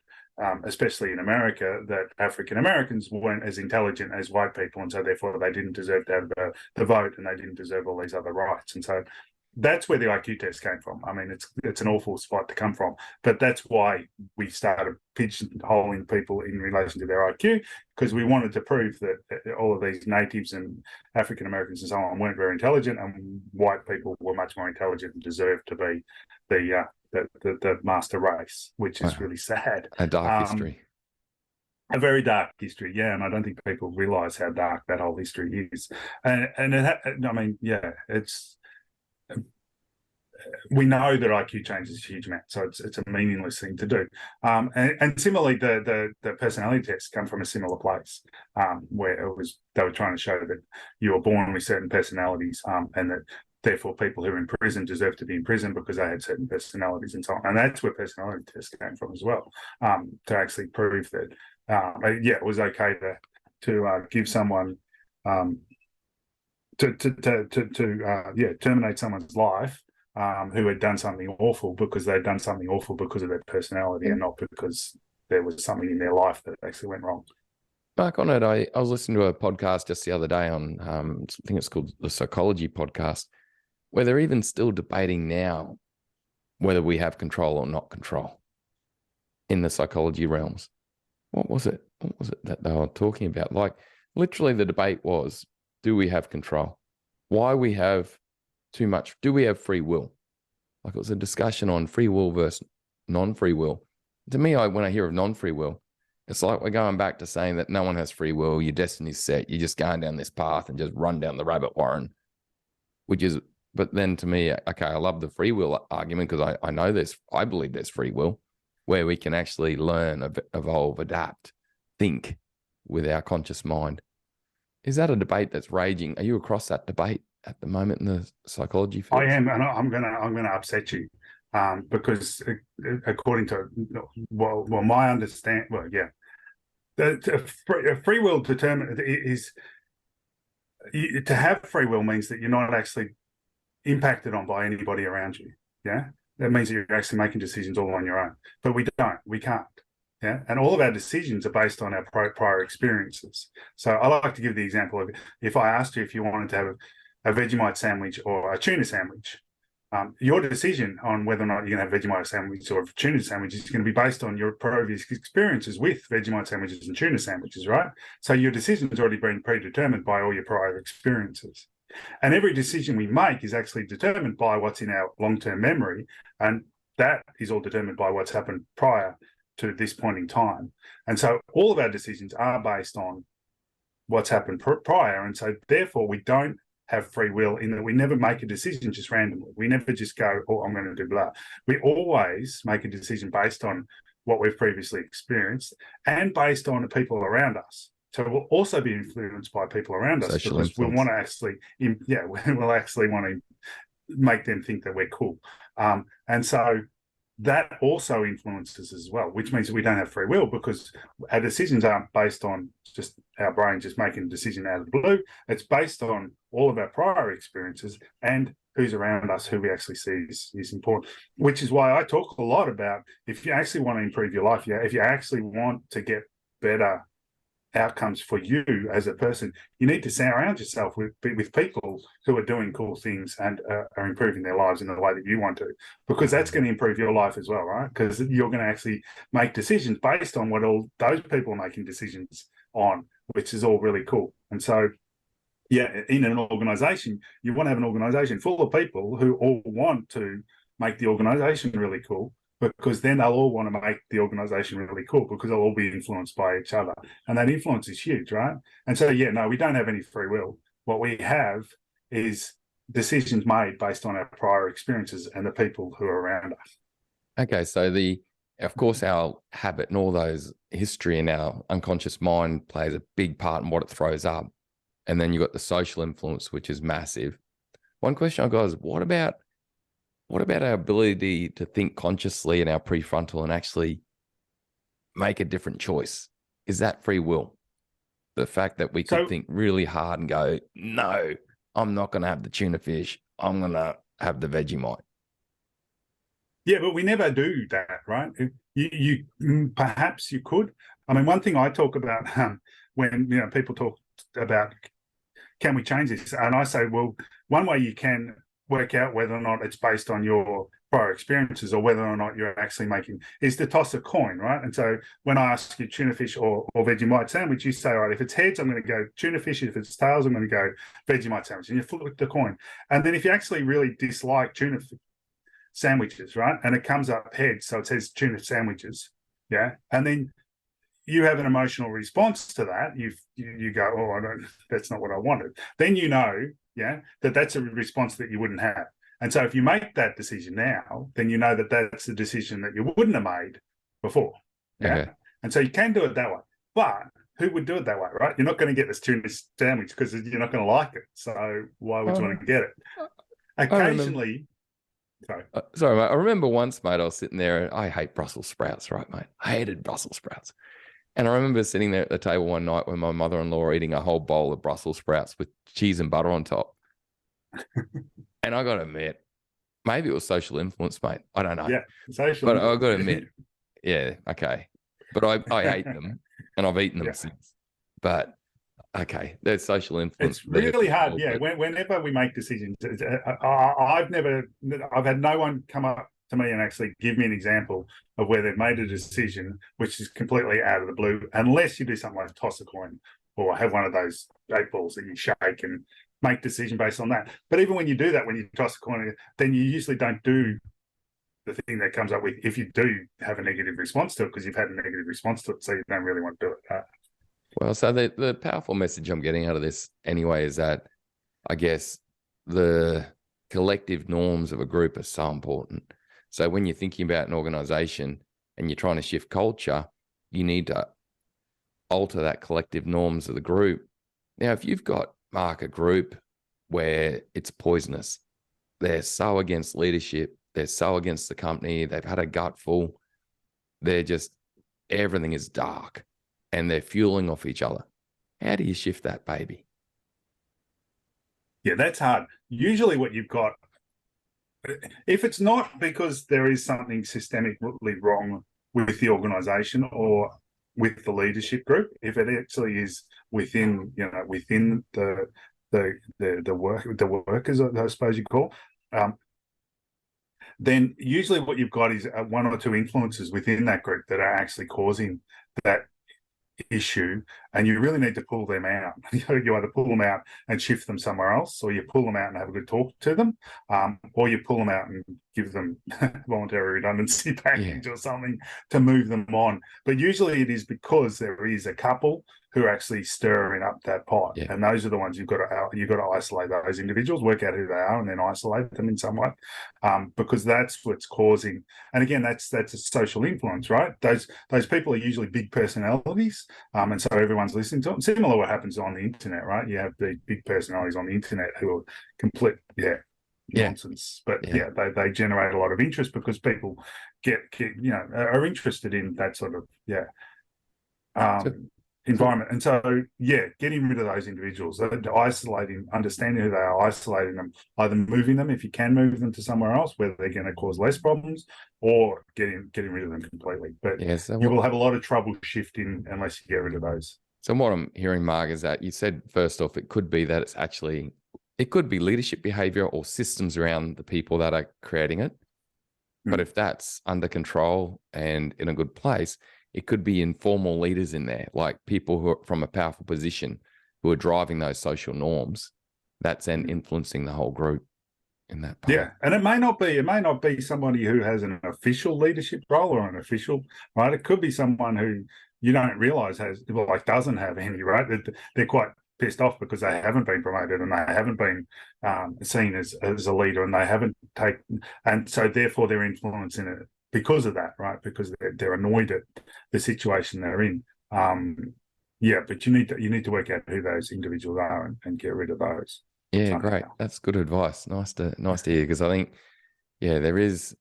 especially in America, that African Americans weren't as intelligent as white people. And so therefore they didn't deserve to have the vote and they didn't deserve all these other rights. And so that's where the IQ test came from. I mean, it's an awful spot to come from, but that's why we started pigeonholing people in relation to their IQ, because we wanted to prove that all of these natives and African Americans and so on weren't very intelligent, and white people were much more intelligent and deserved to be the master race, which is really sad. A dark history. A very dark history, yeah, and I don't think people realise how dark that whole history is. And I mean, yeah, it's. We know that IQ changes a huge amount, so it's a meaningless thing to do. And similarly, the personality tests come from a similar place, where they were trying to show that you were born with certain personalities, and that therefore people who are in prison deserve to be in prison because they had certain personalities and so on. And that's where personality tests came from as well, to actually prove that it was okay to give someone to terminate someone's life who had done something awful because they'd done something awful because of their personality and not because there was something in their life that actually went wrong. Mark, on it, I was listening to a podcast just the other day on, I think it's called the Psychology Podcast, where they're even still debating now whether we have control or not control in the psychology realms. What was it that they were talking about? Like, literally the debate was, do we have control? Why we have too much? Do we have free will? Like, it was a discussion on free will versus non-free will. To me, when I hear of non-free will, it's like we're going back to saying that no one has free will. Your destiny's set. You're just going down this path and just run down the rabbit warren, but then to me, okay, I love the free will argument because I know I believe there's free will where we can actually learn, evolve, adapt, think with our conscious mind. Is that a debate that's raging? Are you across that debate at the moment in the psychology field? I am, and I'm gonna upset you, because according to my understanding, the free will determined is to have free will means that you're not actually impacted on by anybody around you. Yeah, that means that you're actually making decisions all on your own. But we can't. Yeah, and all of our decisions are based on our prior experiences. So I like to give the example of, if I asked you if you wanted to have a Vegemite sandwich or a tuna sandwich, your decision on whether or not you're going to have Vegemite sandwich or a tuna sandwich is going to be based on your previous experiences with Vegemite sandwiches and tuna sandwiches, right? So your decision has already been predetermined by all your prior experiences. And every decision we make is actually determined by what's in our long-term memory, and that is all determined by what's happened prior to this point in time. And so all of our decisions are based on what's happened prior. And so therefore we don't have free will in that we never make a decision just randomly. We never just go, oh, I'm going to do blah. We always make a decision based on what we've previously experienced and based on the people around us. So we'll also be influenced by people around us because we'll want to actually, we'll actually want to make them think that we're cool. And so that also influences as well, which means that we don't have free will because our decisions aren't based on just our brain just making a decision out of the blue. It's based on all of our prior experiences and who's around us, who we actually see is important, which is why I talk a lot about if you actually want to improve your life, if you actually want to get better outcomes for you as a person, you need to surround yourself with people who are doing cool things and are improving their lives in the way that you want to, because that's going to improve your life as well, right? Because you're going to actually make decisions based on what all those people are making decisions on, which is all really cool. And so, in an organization, you want to have an organization full of people who all want to make the organization really cool, because then they'll all want to make the organization really cool because they'll all be influenced by each other. And that influence is huge, right? And so, we don't have any free will. What we have is decisions made based on our prior experiences and the people who are around us. Okay, so of course, our habit and all those history in our unconscious mind plays a big part in what it throws up. And then you've got the social influence, which is massive. One question I've got is, what about what about our ability to think consciously in our prefrontal and actually make a different choice? Is that free will? The fact that we could think really hard and go, no, I'm not going to have the tuna fish. I'm going to have the Vegemite. Yeah, but we never do that, right? You perhaps you could. I mean, one thing I talk about when people talk about, can we change this? And I say, well, one way you can work out whether or not it's based on your prior experiences or whether or not you're actually making is to toss a coin, right? And so when I ask you tuna fish or Vegemite sandwich, you say, all right, if it's heads, I'm going to go tuna fish. If it's tails, I'm going to go Vegemite sandwich. And you flip the coin. And then if you actually really dislike tuna sandwiches, right, and it comes up heads, so it says tuna sandwiches, yeah, and then you have an emotional response to that. You go, oh, I don't. That's not what I wanted. Then that's a response that you wouldn't have. And so if you make that decision now, then you know that that's a decision that you wouldn't have made before. Yeah. Okay. And so you can do it that way. But who would do it that way, right? You're not going to get this tuna sandwich because you're not going to like it. So why would you want to get it? Occasionally. Sorry, mate. I remember once, mate, I was sitting there and I hate Brussels sprouts, right, mate? I hated Brussels sprouts. And I remember sitting there at the table one night with my mother-in-law were eating a whole bowl of Brussels sprouts with cheese and butter on top. And I got to admit, maybe it was social influence, mate. I don't know. Yeah, social. But I got to admit, yeah, okay. But I ate them and I've eaten them since. But okay, there's social influence. It's really hard. Yeah, whenever we make decisions, I've had no one come up to me and actually give me an example of where they've made a decision which is completely out of the blue, unless you do something like toss a coin or have one of those 8 balls that you shake and make decision based on that. But even when you do that, when you toss a coin, then you usually don't do the thing that comes up with, if you do have a negative response to it, because you've had a negative response to it, so you don't really want to do it. Well, so the powerful message I'm getting out of this anyway is that I guess the collective norms of a group are so important. So when you're thinking about an organization and you're trying to shift culture, you need to alter that collective norms of the group. Now, if you've got, Mark, a group where it's poisonous, they're so against leadership, they're so against the company, they've had a gutful, they're just, everything is dark and they're fueling off each other. How do you shift that baby? Yeah, that's hard. Usually what you've got, if it's not because there is something systemically wrong with the organization or with the leadership group, if it actually is within the workers, I suppose you call, then usually what you've got is 1 or 2 influences within that group that are actually causing that issue, and you really need to pull them out. You either pull them out and shift them somewhere else, or you pull them out and have a good talk to them, or you pull them out and give them voluntary redundancy package or something to move them on. But usually it is because there is a couple who are actually stirring up that pot, and those are the ones you've got to isolate those individuals, work out who they are, and then isolate them in some way, because that's what's causing. And again, that's a social influence, right? Those people are usually big personalities, and so everyone's listening to them. Similar to what happens on the internet, right? You have the big personalities on the internet who are complete nonsense, but they generate a lot of interest because people are interested in that sort of environment. And so getting rid of those individuals, isolating, understanding who they are, isolating them, either moving them if you can move them to somewhere else where they're going to cause less problems, or getting rid of them completely. But you will have a lot of trouble shifting unless you get rid of those. So what I'm hearing, Mark, is that you said first off, it could be that it could be leadership behavior or systems around the people that are creating it. But if that's under control and in a good place, it could be informal leaders in there, like people who are from a powerful position who are driving those social norms. That's then influencing the whole group in that part. Yeah, and it may not be somebody who has an official leadership role or an official, right? It could be someone who you don't realize doesn't have any, right? They're quite pissed off because they haven't been promoted and they haven't been seen as a leader, and they haven't taken, and so therefore they're influencing it because of that, right? Because they're annoyed at the situation they're in. But you need to work out who those individuals are and get rid of those. Yeah, great. That's good advice. Nice to hear, because I think Yeah, there is,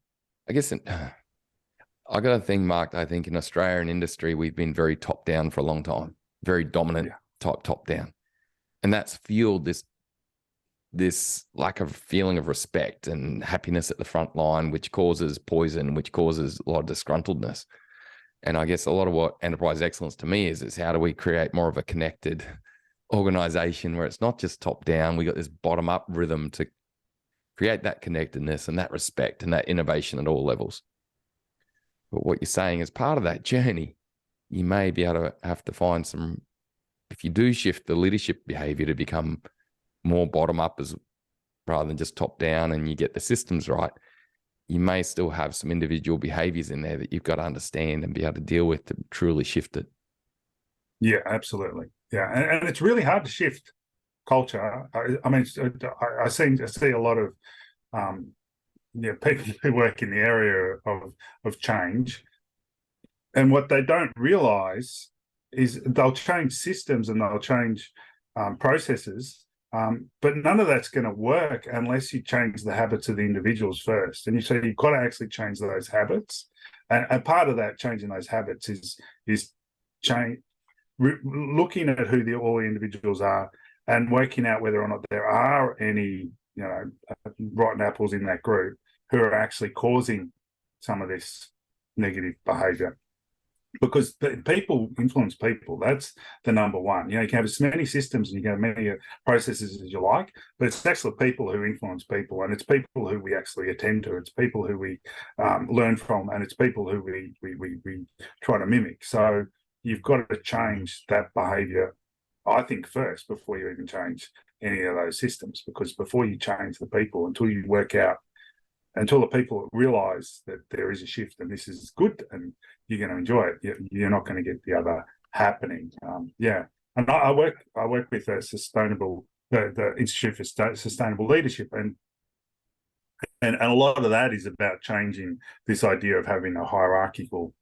I guess, I got a thing, Mark. I think in Australian industry, we've been very top down for a long time, very dominant type top down. And that's fueled this lack of feeling of respect and happiness at the front line, which causes poison, which causes a lot of disgruntledness. And I guess a lot of what enterprise excellence to me is how do we create more of a connected organization where it's not just top down. We got this bottom up rhythm to create that connectedness and that respect and that innovation at all levels. But what you're saying is part of that journey, you may be able to have to find some, if you do shift the leadership behavior to become more bottom up as rather than just top down, and you get the systems right, you may still have some individual behaviors in there that you've got to understand and be able to deal with to truly shift it. Yeah, absolutely. Yeah, and it's really hard to shift culture. I mean, I see a lot of people who work in the area of change, and what they don't realize is they'll change systems and they'll change processes, but none of that's going to work unless you change the habits of the individuals first. And so you've got to actually change those habits, and part of that changing those habits is change. Looking at who all the individuals are and working out whether or not there are any, rotten apples in that group who are actually causing some of this negative behavior. Because people influence people. That's the number one. You can have as many systems and you can have many processes as you like, but it's actually people who influence people, and it's people who we actually attend to. It's people who we learn from, and it's people who we try to mimic. So you've got to change that behavior, I think, first before you even change any of those systems. Because before you change the people, until the people realize that there is a shift and this is good and you're going to enjoy it, you're not going to get the other happening. And I work with the Institute for Sustainable Leadership, and a lot of that is about changing this idea of having a hierarchical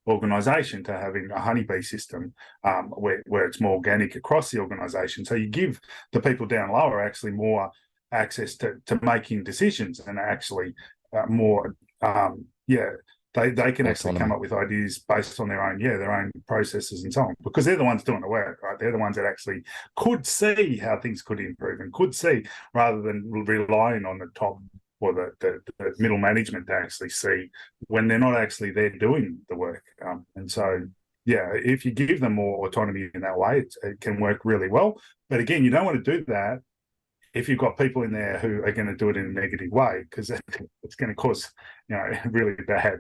organization to having a honeybee system, where it's more organic across the organization. So you give the people down lower actually more access to making decisions, and actually more they can actually come up with ideas based on their own processes and so on, because they're the ones doing the work, right? They're the ones that actually could see how things could improve and could see, rather than relying on the top or the middle management to actually see when they're not actually there doing the work. And so, if you give them more autonomy in that way, it can work really well. But again, you don't want to do that if you've got people in there who are going to do it in a negative way, because it's going to cause, really bad,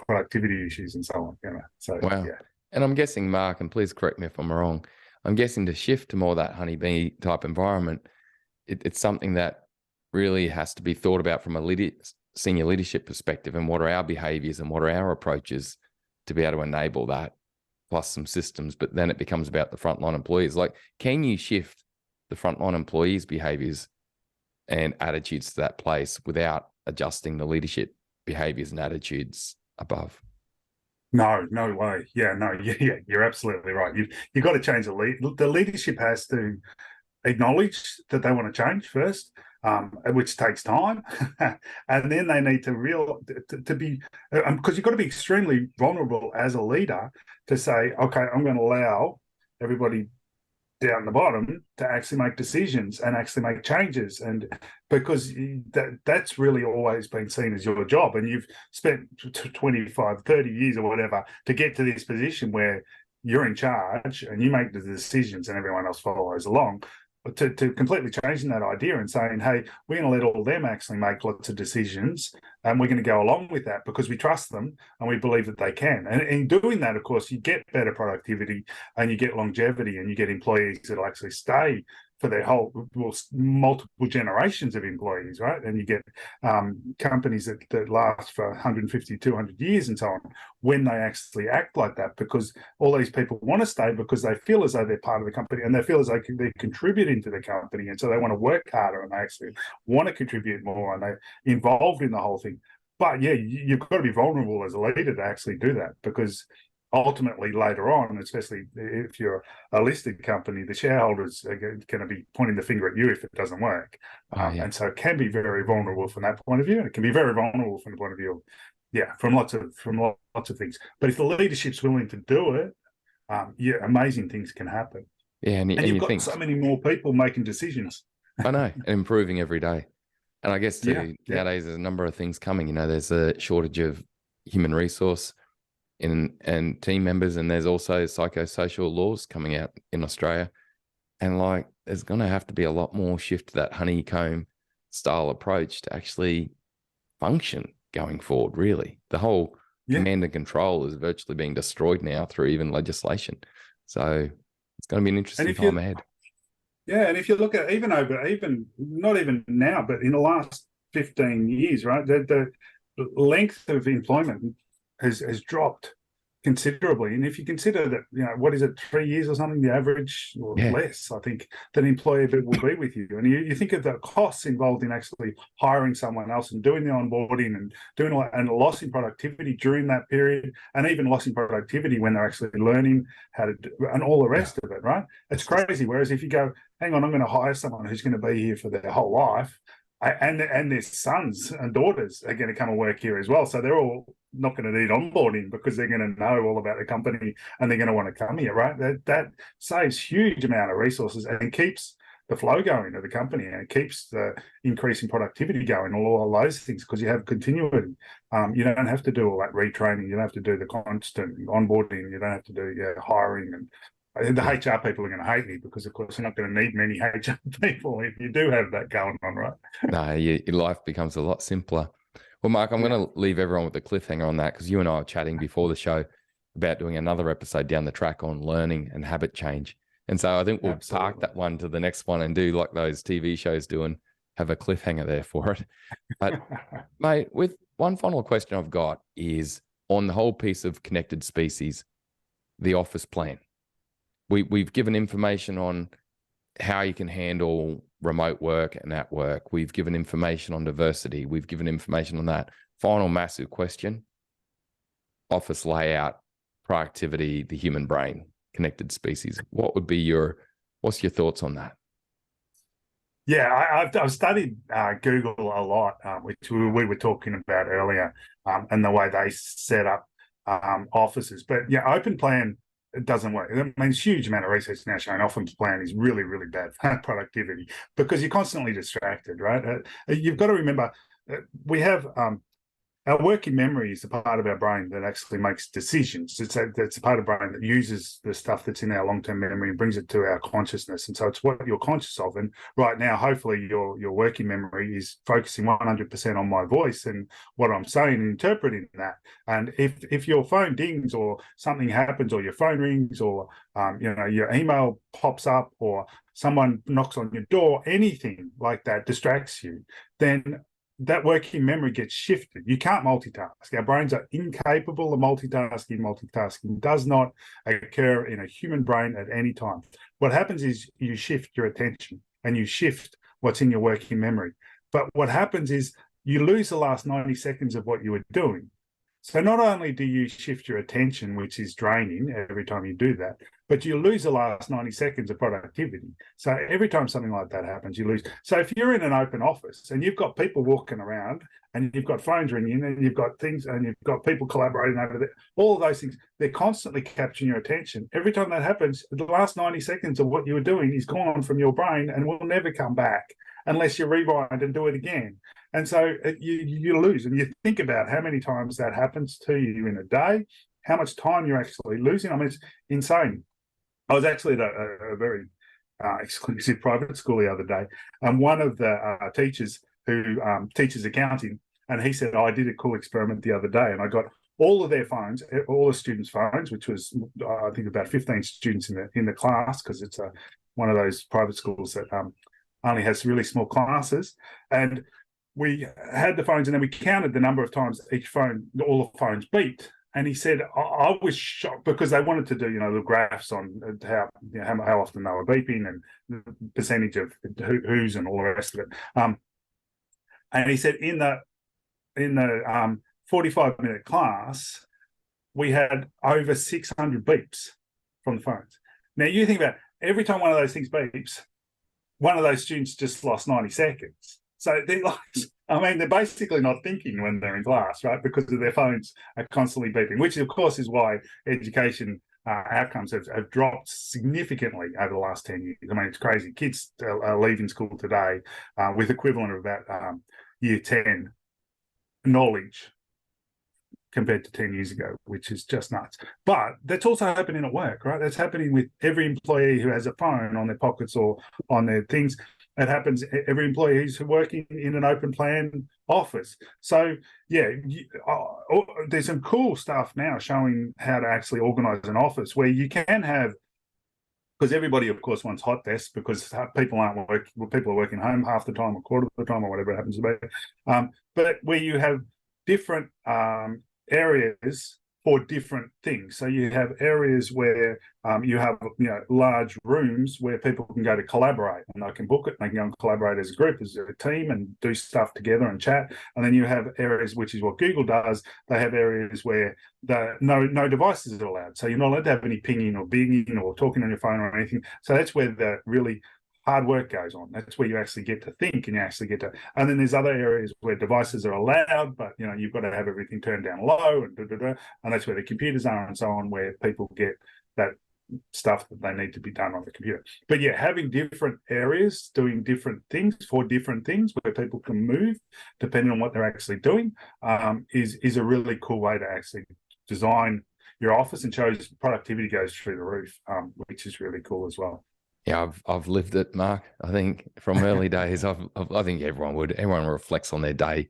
productivity issues and so on. So, wow. Yeah. And I'm guessing, Mark, and please correct me if I'm wrong, I'm guessing to shift to more that honeybee type environment, it's something that really has to be thought about from a senior leadership perspective, and what are our behaviors and what are our approaches to be able to enable that, plus some systems. But then it becomes about the frontline employees. Like, can you shift the frontline employees' behaviors and attitudes to that place without adjusting the leadership behaviors and attitudes above? No way. Yeah, you're absolutely right. You've got to change the leadership has to acknowledge that they want to change first, which takes time, and then they need to be, because you've got to be extremely vulnerable as a leader to say, okay, I'm going to allow everybody down the bottom to actually make decisions and actually make changes, and because that's really always been seen as your job, and you've spent 25, 30 years or whatever to get to this position where you're in charge and you make the decisions and everyone else follows along. To completely changing that idea and saying, hey, we're going to let all of them actually make lots of decisions, and we're going to go along with that because we trust them and we believe that they can. And in doing that, of course, you get better productivity and you get longevity, and you get employees that will actually stay for their multiple generations of employees, right? And you get companies that last for 150, 200 years and so on, when they actually act like that, because all these people want to stay because they feel as though they're part of the company and they feel as though they're contributing to the company. And so they want to work harder and they actually want to contribute more and they're involved in the whole thing. But you've got to be vulnerable as a leader to actually do that, because ultimately later on, especially if you're a listed company, the shareholders are going to be pointing the finger at you if it doesn't work. And so it can be very vulnerable from that point of view, and it can be very vulnerable from the point of view of, from lots of things. But if the leadership's willing to do it, amazing things can happen. Yeah, and you've you got think so many more people making decisions. I know, and improving every day. And I guess too, nowadays there's a number of things coming. You know, there's a shortage of human resource and team members, and there's also psychosocial laws coming out in Australia. And like, there's going to have to be a lot more shift to that honeycomb style approach to actually function going forward. Really, the whole command and control is virtually being destroyed now through even legislation. So it's going to be an interesting time ahead. Yeah, and if you look at even not even now, but in the last 15 years, right, the length of employment has dropped considerably. And if you consider that, what is it, 3 years or something, the average, or less, I think, that an employer will be with you. And you think of the costs involved in actually hiring someone else and doing the onboarding and doing all that, and loss in productivity during that period, and even loss in productivity when they're actually learning how to do, and all the rest of it, right? It's crazy. Whereas if you go, hang on, I'm going to hire someone who's going to be here for their whole life, and their sons and daughters are going to come and work here as well. So they're all not going to need onboarding because they're going to know all about the company and they're going to want to come here, right? That saves huge amount of resources and keeps the flow going of the company, and it keeps the increase in productivity going, all of those things, because you have continuity. You don't have to do all that retraining. You don't have to do the constant onboarding. You don't have to do hiring, and the HR people are going to hate me because, of course, you're not going to need many HR people if you do have that going on, right? No, your life becomes a lot simpler. Well, Mark, I'm going to leave everyone with a cliffhanger on that, because you and I were chatting before the show about doing another episode down the track on learning and habit change. And so I think we'll park that one to the next one and do like those TV shows do and have a cliffhanger there for it. But, mate, with one final question I've got is on the whole piece of connected species, the office plan. We've given information on how you can handle remote work and at work. We've given information on diversity. We've given information on that. Final massive question: office layout, productivity, the human brain, connected species. What's your thoughts on that? Yeah, I've studied Google a lot, which we were talking about earlier, and the way they set up offices. But open plan, it doesn't work. I mean, huge amount of research now showing open plan is really, really bad for productivity because you're constantly distracted, right? You've got to remember, we have our working memory is the part of our brain that actually makes decisions. It's a part of the brain that uses the stuff that's in our long-term memory and brings it to our consciousness. And so it's what you're conscious of. And right now, hopefully your working memory is focusing 100% on my voice and what I'm saying and interpreting that. And if your phone dings or something happens, or your phone rings, or your email pops up, or someone knocks on your door, anything like that distracts you, then that working memory gets shifted. You can't multitask. Our brains are incapable of multitasking. Multitasking does not occur in a human brain at any time. What happens is you shift your attention and you shift what's in your working memory. But what happens is you lose the last 90 seconds of what you were doing. So not only do you shift your attention, which is draining every time you do that, but you lose the last 90 seconds of productivity. So every time something like that happens, you lose. So if you're in an open office and you've got people walking around and you've got phones ringing and you've got things and you've got people collaborating over there, all of those things, they're constantly capturing your attention. Every time that happens, the last 90 seconds of what you were doing is gone from your brain and will never come back unless you rewind and do it again. And so you lose, and you think about how many times that happens to you in a day, how much time you're actually losing. I mean, it's insane. I was actually at a very exclusive private school the other day, and one of the teachers who teaches accounting, and he said, I did a cool experiment the other day, and I got all of their phones, all the students' phones, which was, I think, about 15 students in the class, because it's one of those private schools that only has really small classes. And we had the phones, and then we counted the number of times all the phones beeped. And he said, I was shocked, because they wanted to do, the graphs on how often they were beeping and the percentage of who's and all the rest of it. And he said in the 45-minute class, we had over 600 beeps from the phones. Now, you think about every time one of those things beeps, one of those students just lost 90 seconds. So they're like, I mean, they're basically not thinking when they're in class, right? Because of their phones are constantly beeping, which of course is why education outcomes have dropped significantly over the last 10 years. I mean, it's crazy. Kids are leaving school today with equivalent of about year 10 knowledge compared to 10 years ago, which is just nuts. But that's also happening at work, right? That's happening with every employee who has a phone on their pockets or on their things. It happens every employee who's working in an open plan office. So, yeah, there's some cool stuff now showing how to actually organize an office where you can have, because everybody, of course, wants hot desks because people aren't working, people are working home half the time, a quarter of the time, or whatever it happens to be. But where you have different areas for different things. So you have areas where you have large rooms where people can go to collaborate, and they can book it, and they can go and collaborate as a group, as a team, and do stuff together and chat. And then you have areas, which is what Google does. They have areas where no devices are allowed. So you're not allowed to have any pinging or binging or talking on your phone or anything. So that's where the really hard work goes on. That's where you actually get to think, and you actually get to, and then there's other areas where devices are allowed, but you've got to have everything turned down low, and that's where the computers are and so on, where people get that stuff that they need to be done on the computer. But yeah, having different areas doing different things for different things where people can move depending on what they're actually doing is a really cool way to actually design your office, and shows productivity goes through the roof, which is really cool as well. Yeah, I've lived it, Mark. I think from early days, I think everyone reflects on their day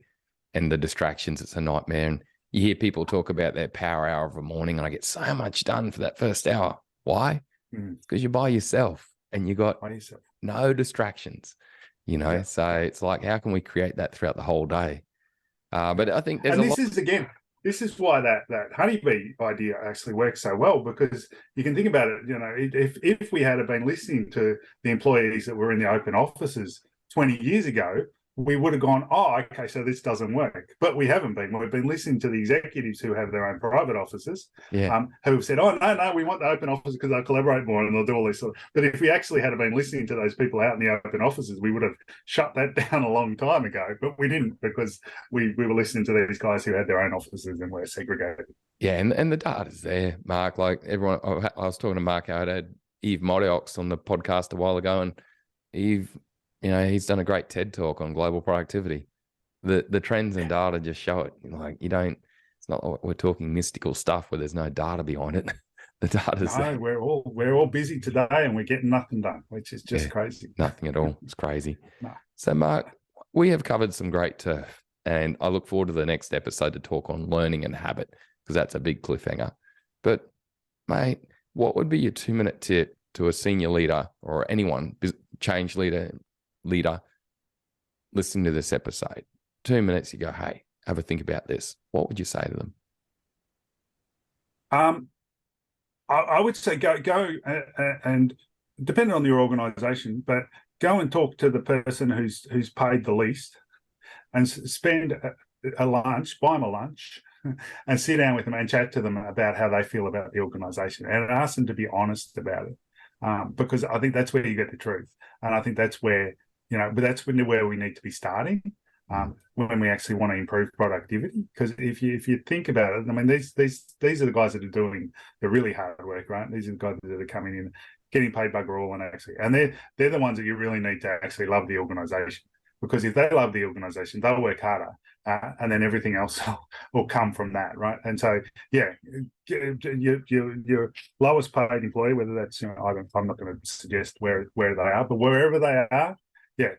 and the distractions. It's a nightmare. And you hear people talk about their power hour of a morning, and I get so much done for that first hour. Why? Because you're by yourself and you got no distractions, Yeah. So it's like, how can we create that throughout the whole day? But I think there's This is why that honeybee idea actually works so well, because you can think about it, if we had been listening to the employees that were in the open offices 20 years ago, we would have gone, oh, okay, so this doesn't work. But we haven't been. We've been listening to the executives who have their own private offices, who have said, oh, no, we want the open office because they'll collaborate more and they'll do all this sort of. But if we actually had been listening to those people out in the open offices, we would have shut that down a long time ago. But we didn't, because we were listening to these guys who had their own offices and were segregated. Yeah, and the data's there, Mark. Like everyone, I was talking to Mark, I had Yves Modiox on the podcast a while ago, and Yves, he's done a great TED talk on global productivity. The trends and data just show it. It's not like we're talking mystical stuff where there's no data behind it. The data's there. We're all busy today and we're getting nothing done, which is just crazy. Nothing at all. It's crazy. No. So, Mark, we have covered some great turf, and I look forward to the next episode to talk on learning and habit, because that's a big cliffhanger. But, mate, what would be your 2-minute tip to a senior leader or anyone, change leader listening to this episode? 2 minutes, you go, hey, have a think about this. What would you say to them? I would say go and depending on your organization, but go and talk to the person who's paid the least, and spend a lunch, buy them a lunch, and sit down with them and chat to them about how they feel about the organization, and ask them to be honest about it, because I think that's where you get the truth, and I think that's where but that's where we need to be starting when we actually want to improve productivity. Because if you think about it, I mean, these are the guys that are doing the really hard work, right? These are the guys that are coming in, getting paid bugger all, and they're the ones that you really need to actually love the organization. Because if they love the organization, they'll work harder, and then everything else will come from that, right? And so, your lowest paid employee, whether that's I'm not going to suggest where they are, but wherever they are,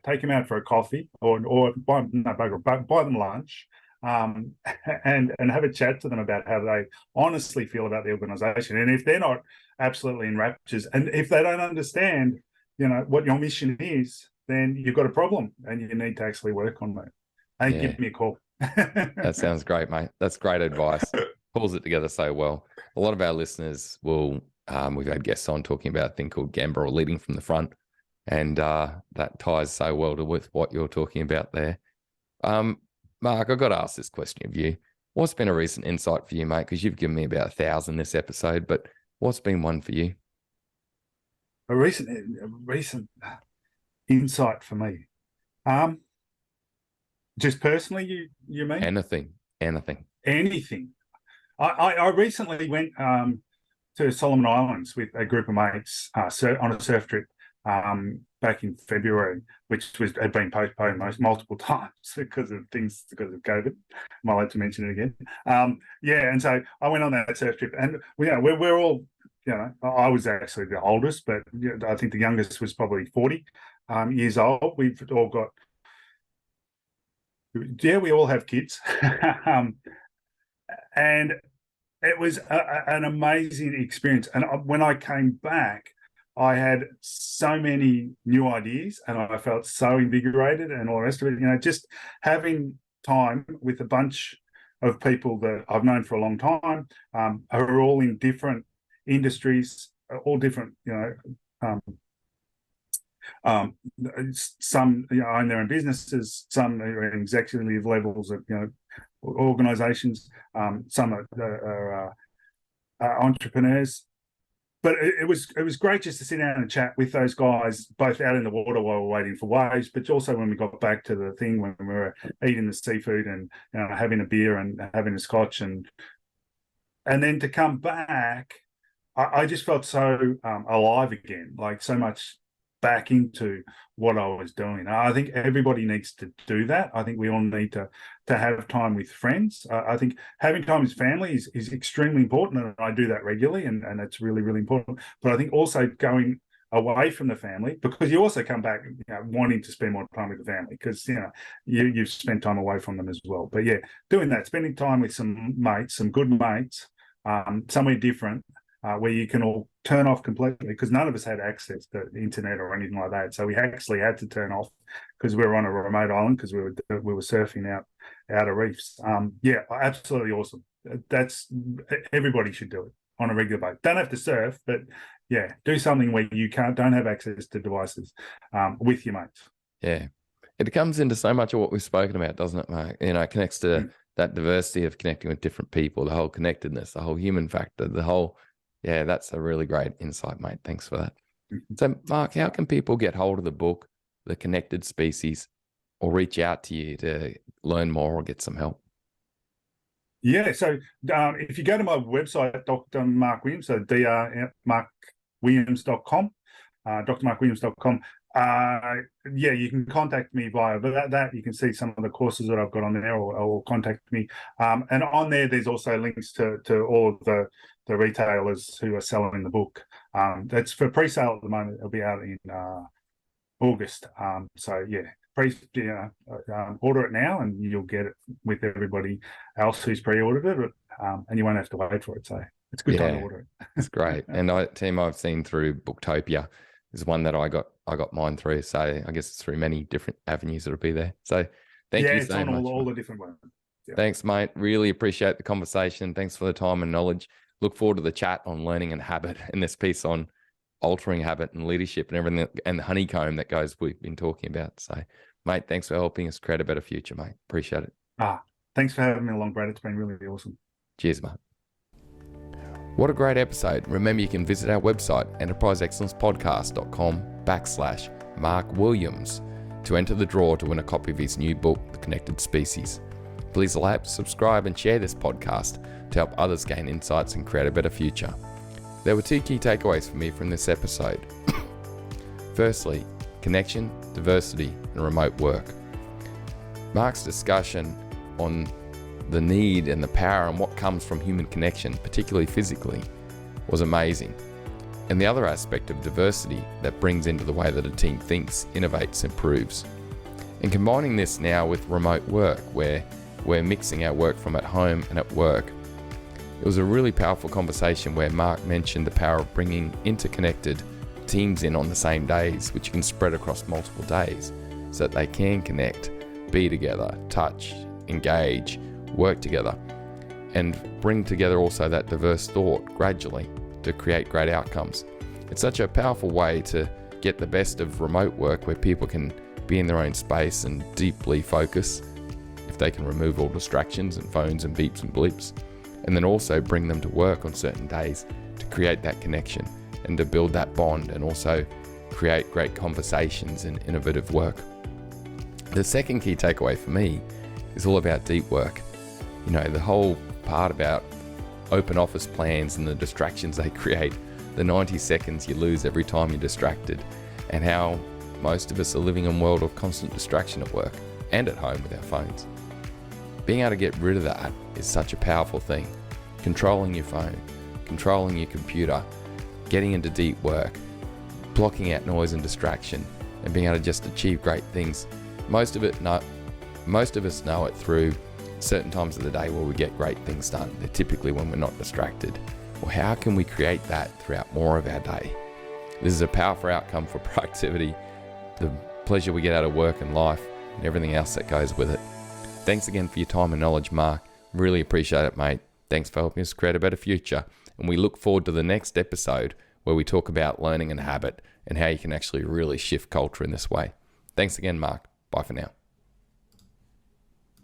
take them out for a coffee or buy them lunch, and have a chat to them about how they honestly feel about the organisation. And if they're not absolutely in raptures, and if they don't understand, what your mission is, then you've got a problem and you need to actually work on that. And give me a call. That sounds great, mate. That's great advice. Pulls it together so well. A lot of our listeners will, we've had guests on talking about a thing called Gamba, or leading from the front. And that ties so well with what you're talking about there. Mark, I've got to ask this question of you. What's been a recent insight for you, mate? Because you've given me about 1,000 this episode, but what's been one for you? A recent insight for me. Just personally, you mean? Anything. Anything. I recently went to Solomon Islands with a group of mates on a surf trip back in February, which had been postponed multiple times because of COVID. Am I allowed to mention it again? And so I went on that surf trip, and we're all, I was actually the oldest, but I think the youngest was probably 40 years old. We've all got, we all have kids. And it was an amazing experience. And when I came back, I had so many new ideas, and I felt so invigorated and all the rest of it. Just having time with a bunch of people that I've known for a long time, who are all in different industries, all different, some own their own businesses, some are in executive levels of organizations, some are entrepreneurs. But it was great just to sit down and chat with those guys, both out in the water while we're waiting for waves, but also when we got back to the thing, when we were eating the seafood and having a beer and having a scotch, and then to come back, I just felt so alive again, like so much back into what I was doing. I think everybody needs to do that. I think we all need to have time with friends. I think having time with family is extremely important, and I do that regularly, and it's really, really important. But I think also going away from the family, because you also come back wanting to spend more time with the family, because you've spent time away from them as well. But doing that, spending time with some mates, some good mates, somewhere different, where you can all turn off completely, because none of us had access to the internet or anything like that. So we actually had to turn off because we were on a remote island, because we were surfing out of reefs. Absolutely awesome. That's everybody should do it on a regular basis. Don't have to surf, but do something where you don't have access to devices with your mates. Yeah, it comes into so much of what we've spoken about, doesn't it, Mark? It connects to that diversity of connecting with different people, the whole connectedness, the whole human factor, the whole. Yeah, that's a really great insight, mate. Thanks for that. So, Mark, how can people get hold of the book, The Connected Species, or reach out to you to learn more or get some help? Yeah, so if you go to my website, Dr. Mark Williams, so drmarkwilliams.com, drmarkwilliams.com, you can contact me via that. You can see some of the courses that I've got on there, or contact me. And on there's also links to all of the retailers who are selling the book. That's for pre-sale at the moment. It'll be out in August. Order it now, and you'll get it with everybody else who's pre-ordered it, and you won't have to wait for it. So it's a good time to order it. It's great. And team I've seen through Booktopia is one that I got mine through. So I guess it's through many different avenues that'll be there. So thank you so much. All the different ones. Yeah. Thanks, mate. Really appreciate the conversation. Thanks for the time and knowledge. Look forward to the chat on learning and habit, and this piece on altering habit and leadership and everything, and the honeycomb that we've been talking about. So, mate, thanks for helping us create a better future, mate. Appreciate it. Thanks for having me along, Brad. It's been really awesome. Cheers, mate. What a great episode. Remember, you can visit our website, enterpriseexcellencepodcast.com/Mark Williams, to enter the draw to win a copy of his new book, The Connected Species. Please like, subscribe, and share this podcast to help others gain insights and create a better future. There were 2 key takeaways for me from this episode. Firstly, connection, diversity, and remote work. Mark's discussion on the need and the power and what comes from human connection, particularly physically, was amazing. And the other aspect of diversity that brings into the way that a team thinks, innovates, improves. And combining this now with remote work, where we're mixing our work from at home and at work. It was a really powerful conversation where Mark mentioned the power of bringing interconnected teams in on the same days, which you can spread across multiple days so that they can connect, be together, touch, engage, work together, and bring together also that diverse thought gradually to create great outcomes. It's such a powerful way to get the best of remote work, where people can be in their own space and deeply focus. if they can remove all distractions and phones and beeps and blips, and then also bring them to work on certain days to create that connection and to build that bond and also create great conversations and innovative work. The second key takeaway for me is all about deep work. You know, the whole part about open office plans and the distractions they create, the 90 seconds you lose every time you're distracted, and how most of us are living in a world of constant distraction at work and at home with our phones. Being able to get rid of that is such a powerful thing. Controlling your phone, controlling your computer, getting into deep work, blocking out noise and distraction, and being able to just achieve great things. Most of us know it through certain times of the day where we get great things done. They're typically when we're not distracted. Well, how can we create that throughout more of our day? This is a powerful outcome for productivity, the pleasure we get out of work and life, and everything else that goes with it. Thanks again for your time and knowledge, Mark. Really appreciate it, mate. Thanks for helping us create a better future. And we look forward to the next episode where we talk about learning and habit and how you can actually really shift culture in this way. Thanks again, Mark. Bye for now.